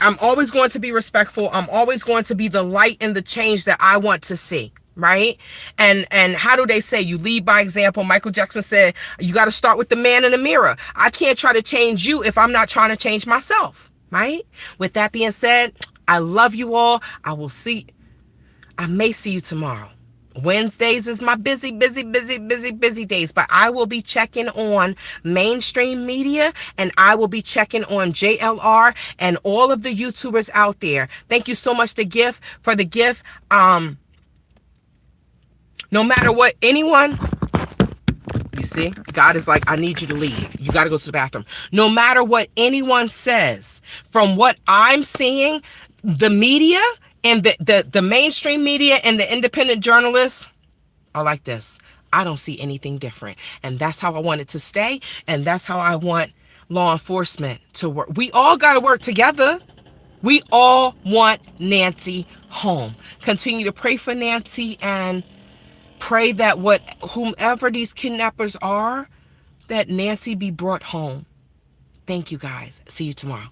I'm always going to be respectful. I'm always going to be the light and the change that I want to see. Right? And how do they say you lead by example? Michael Jackson said, you got to start with the man in the mirror. I can't try to change you if I'm not trying to change myself. Right? With that being said, I love you all. I may see you tomorrow. Wednesdays is my busy days, but I will be checking on mainstream media and I will be checking on JLR and all of the YouTubers out there. Thank you so much for the gift. No matter what anyone, you see, God is like, I need you to leave. You got to go to the bathroom. No matter what anyone says, from what I'm seeing, the media and the mainstream media and the independent journalists are like this. I don't see anything different. And that's how I want it to stay. And that's how I want law enforcement to work. We all got to work together. We all want Nancy home. Continue to pray for Nancy and pray that whomever these kidnappers are, that Nancy be brought home. Thank you guys. See you tomorrow.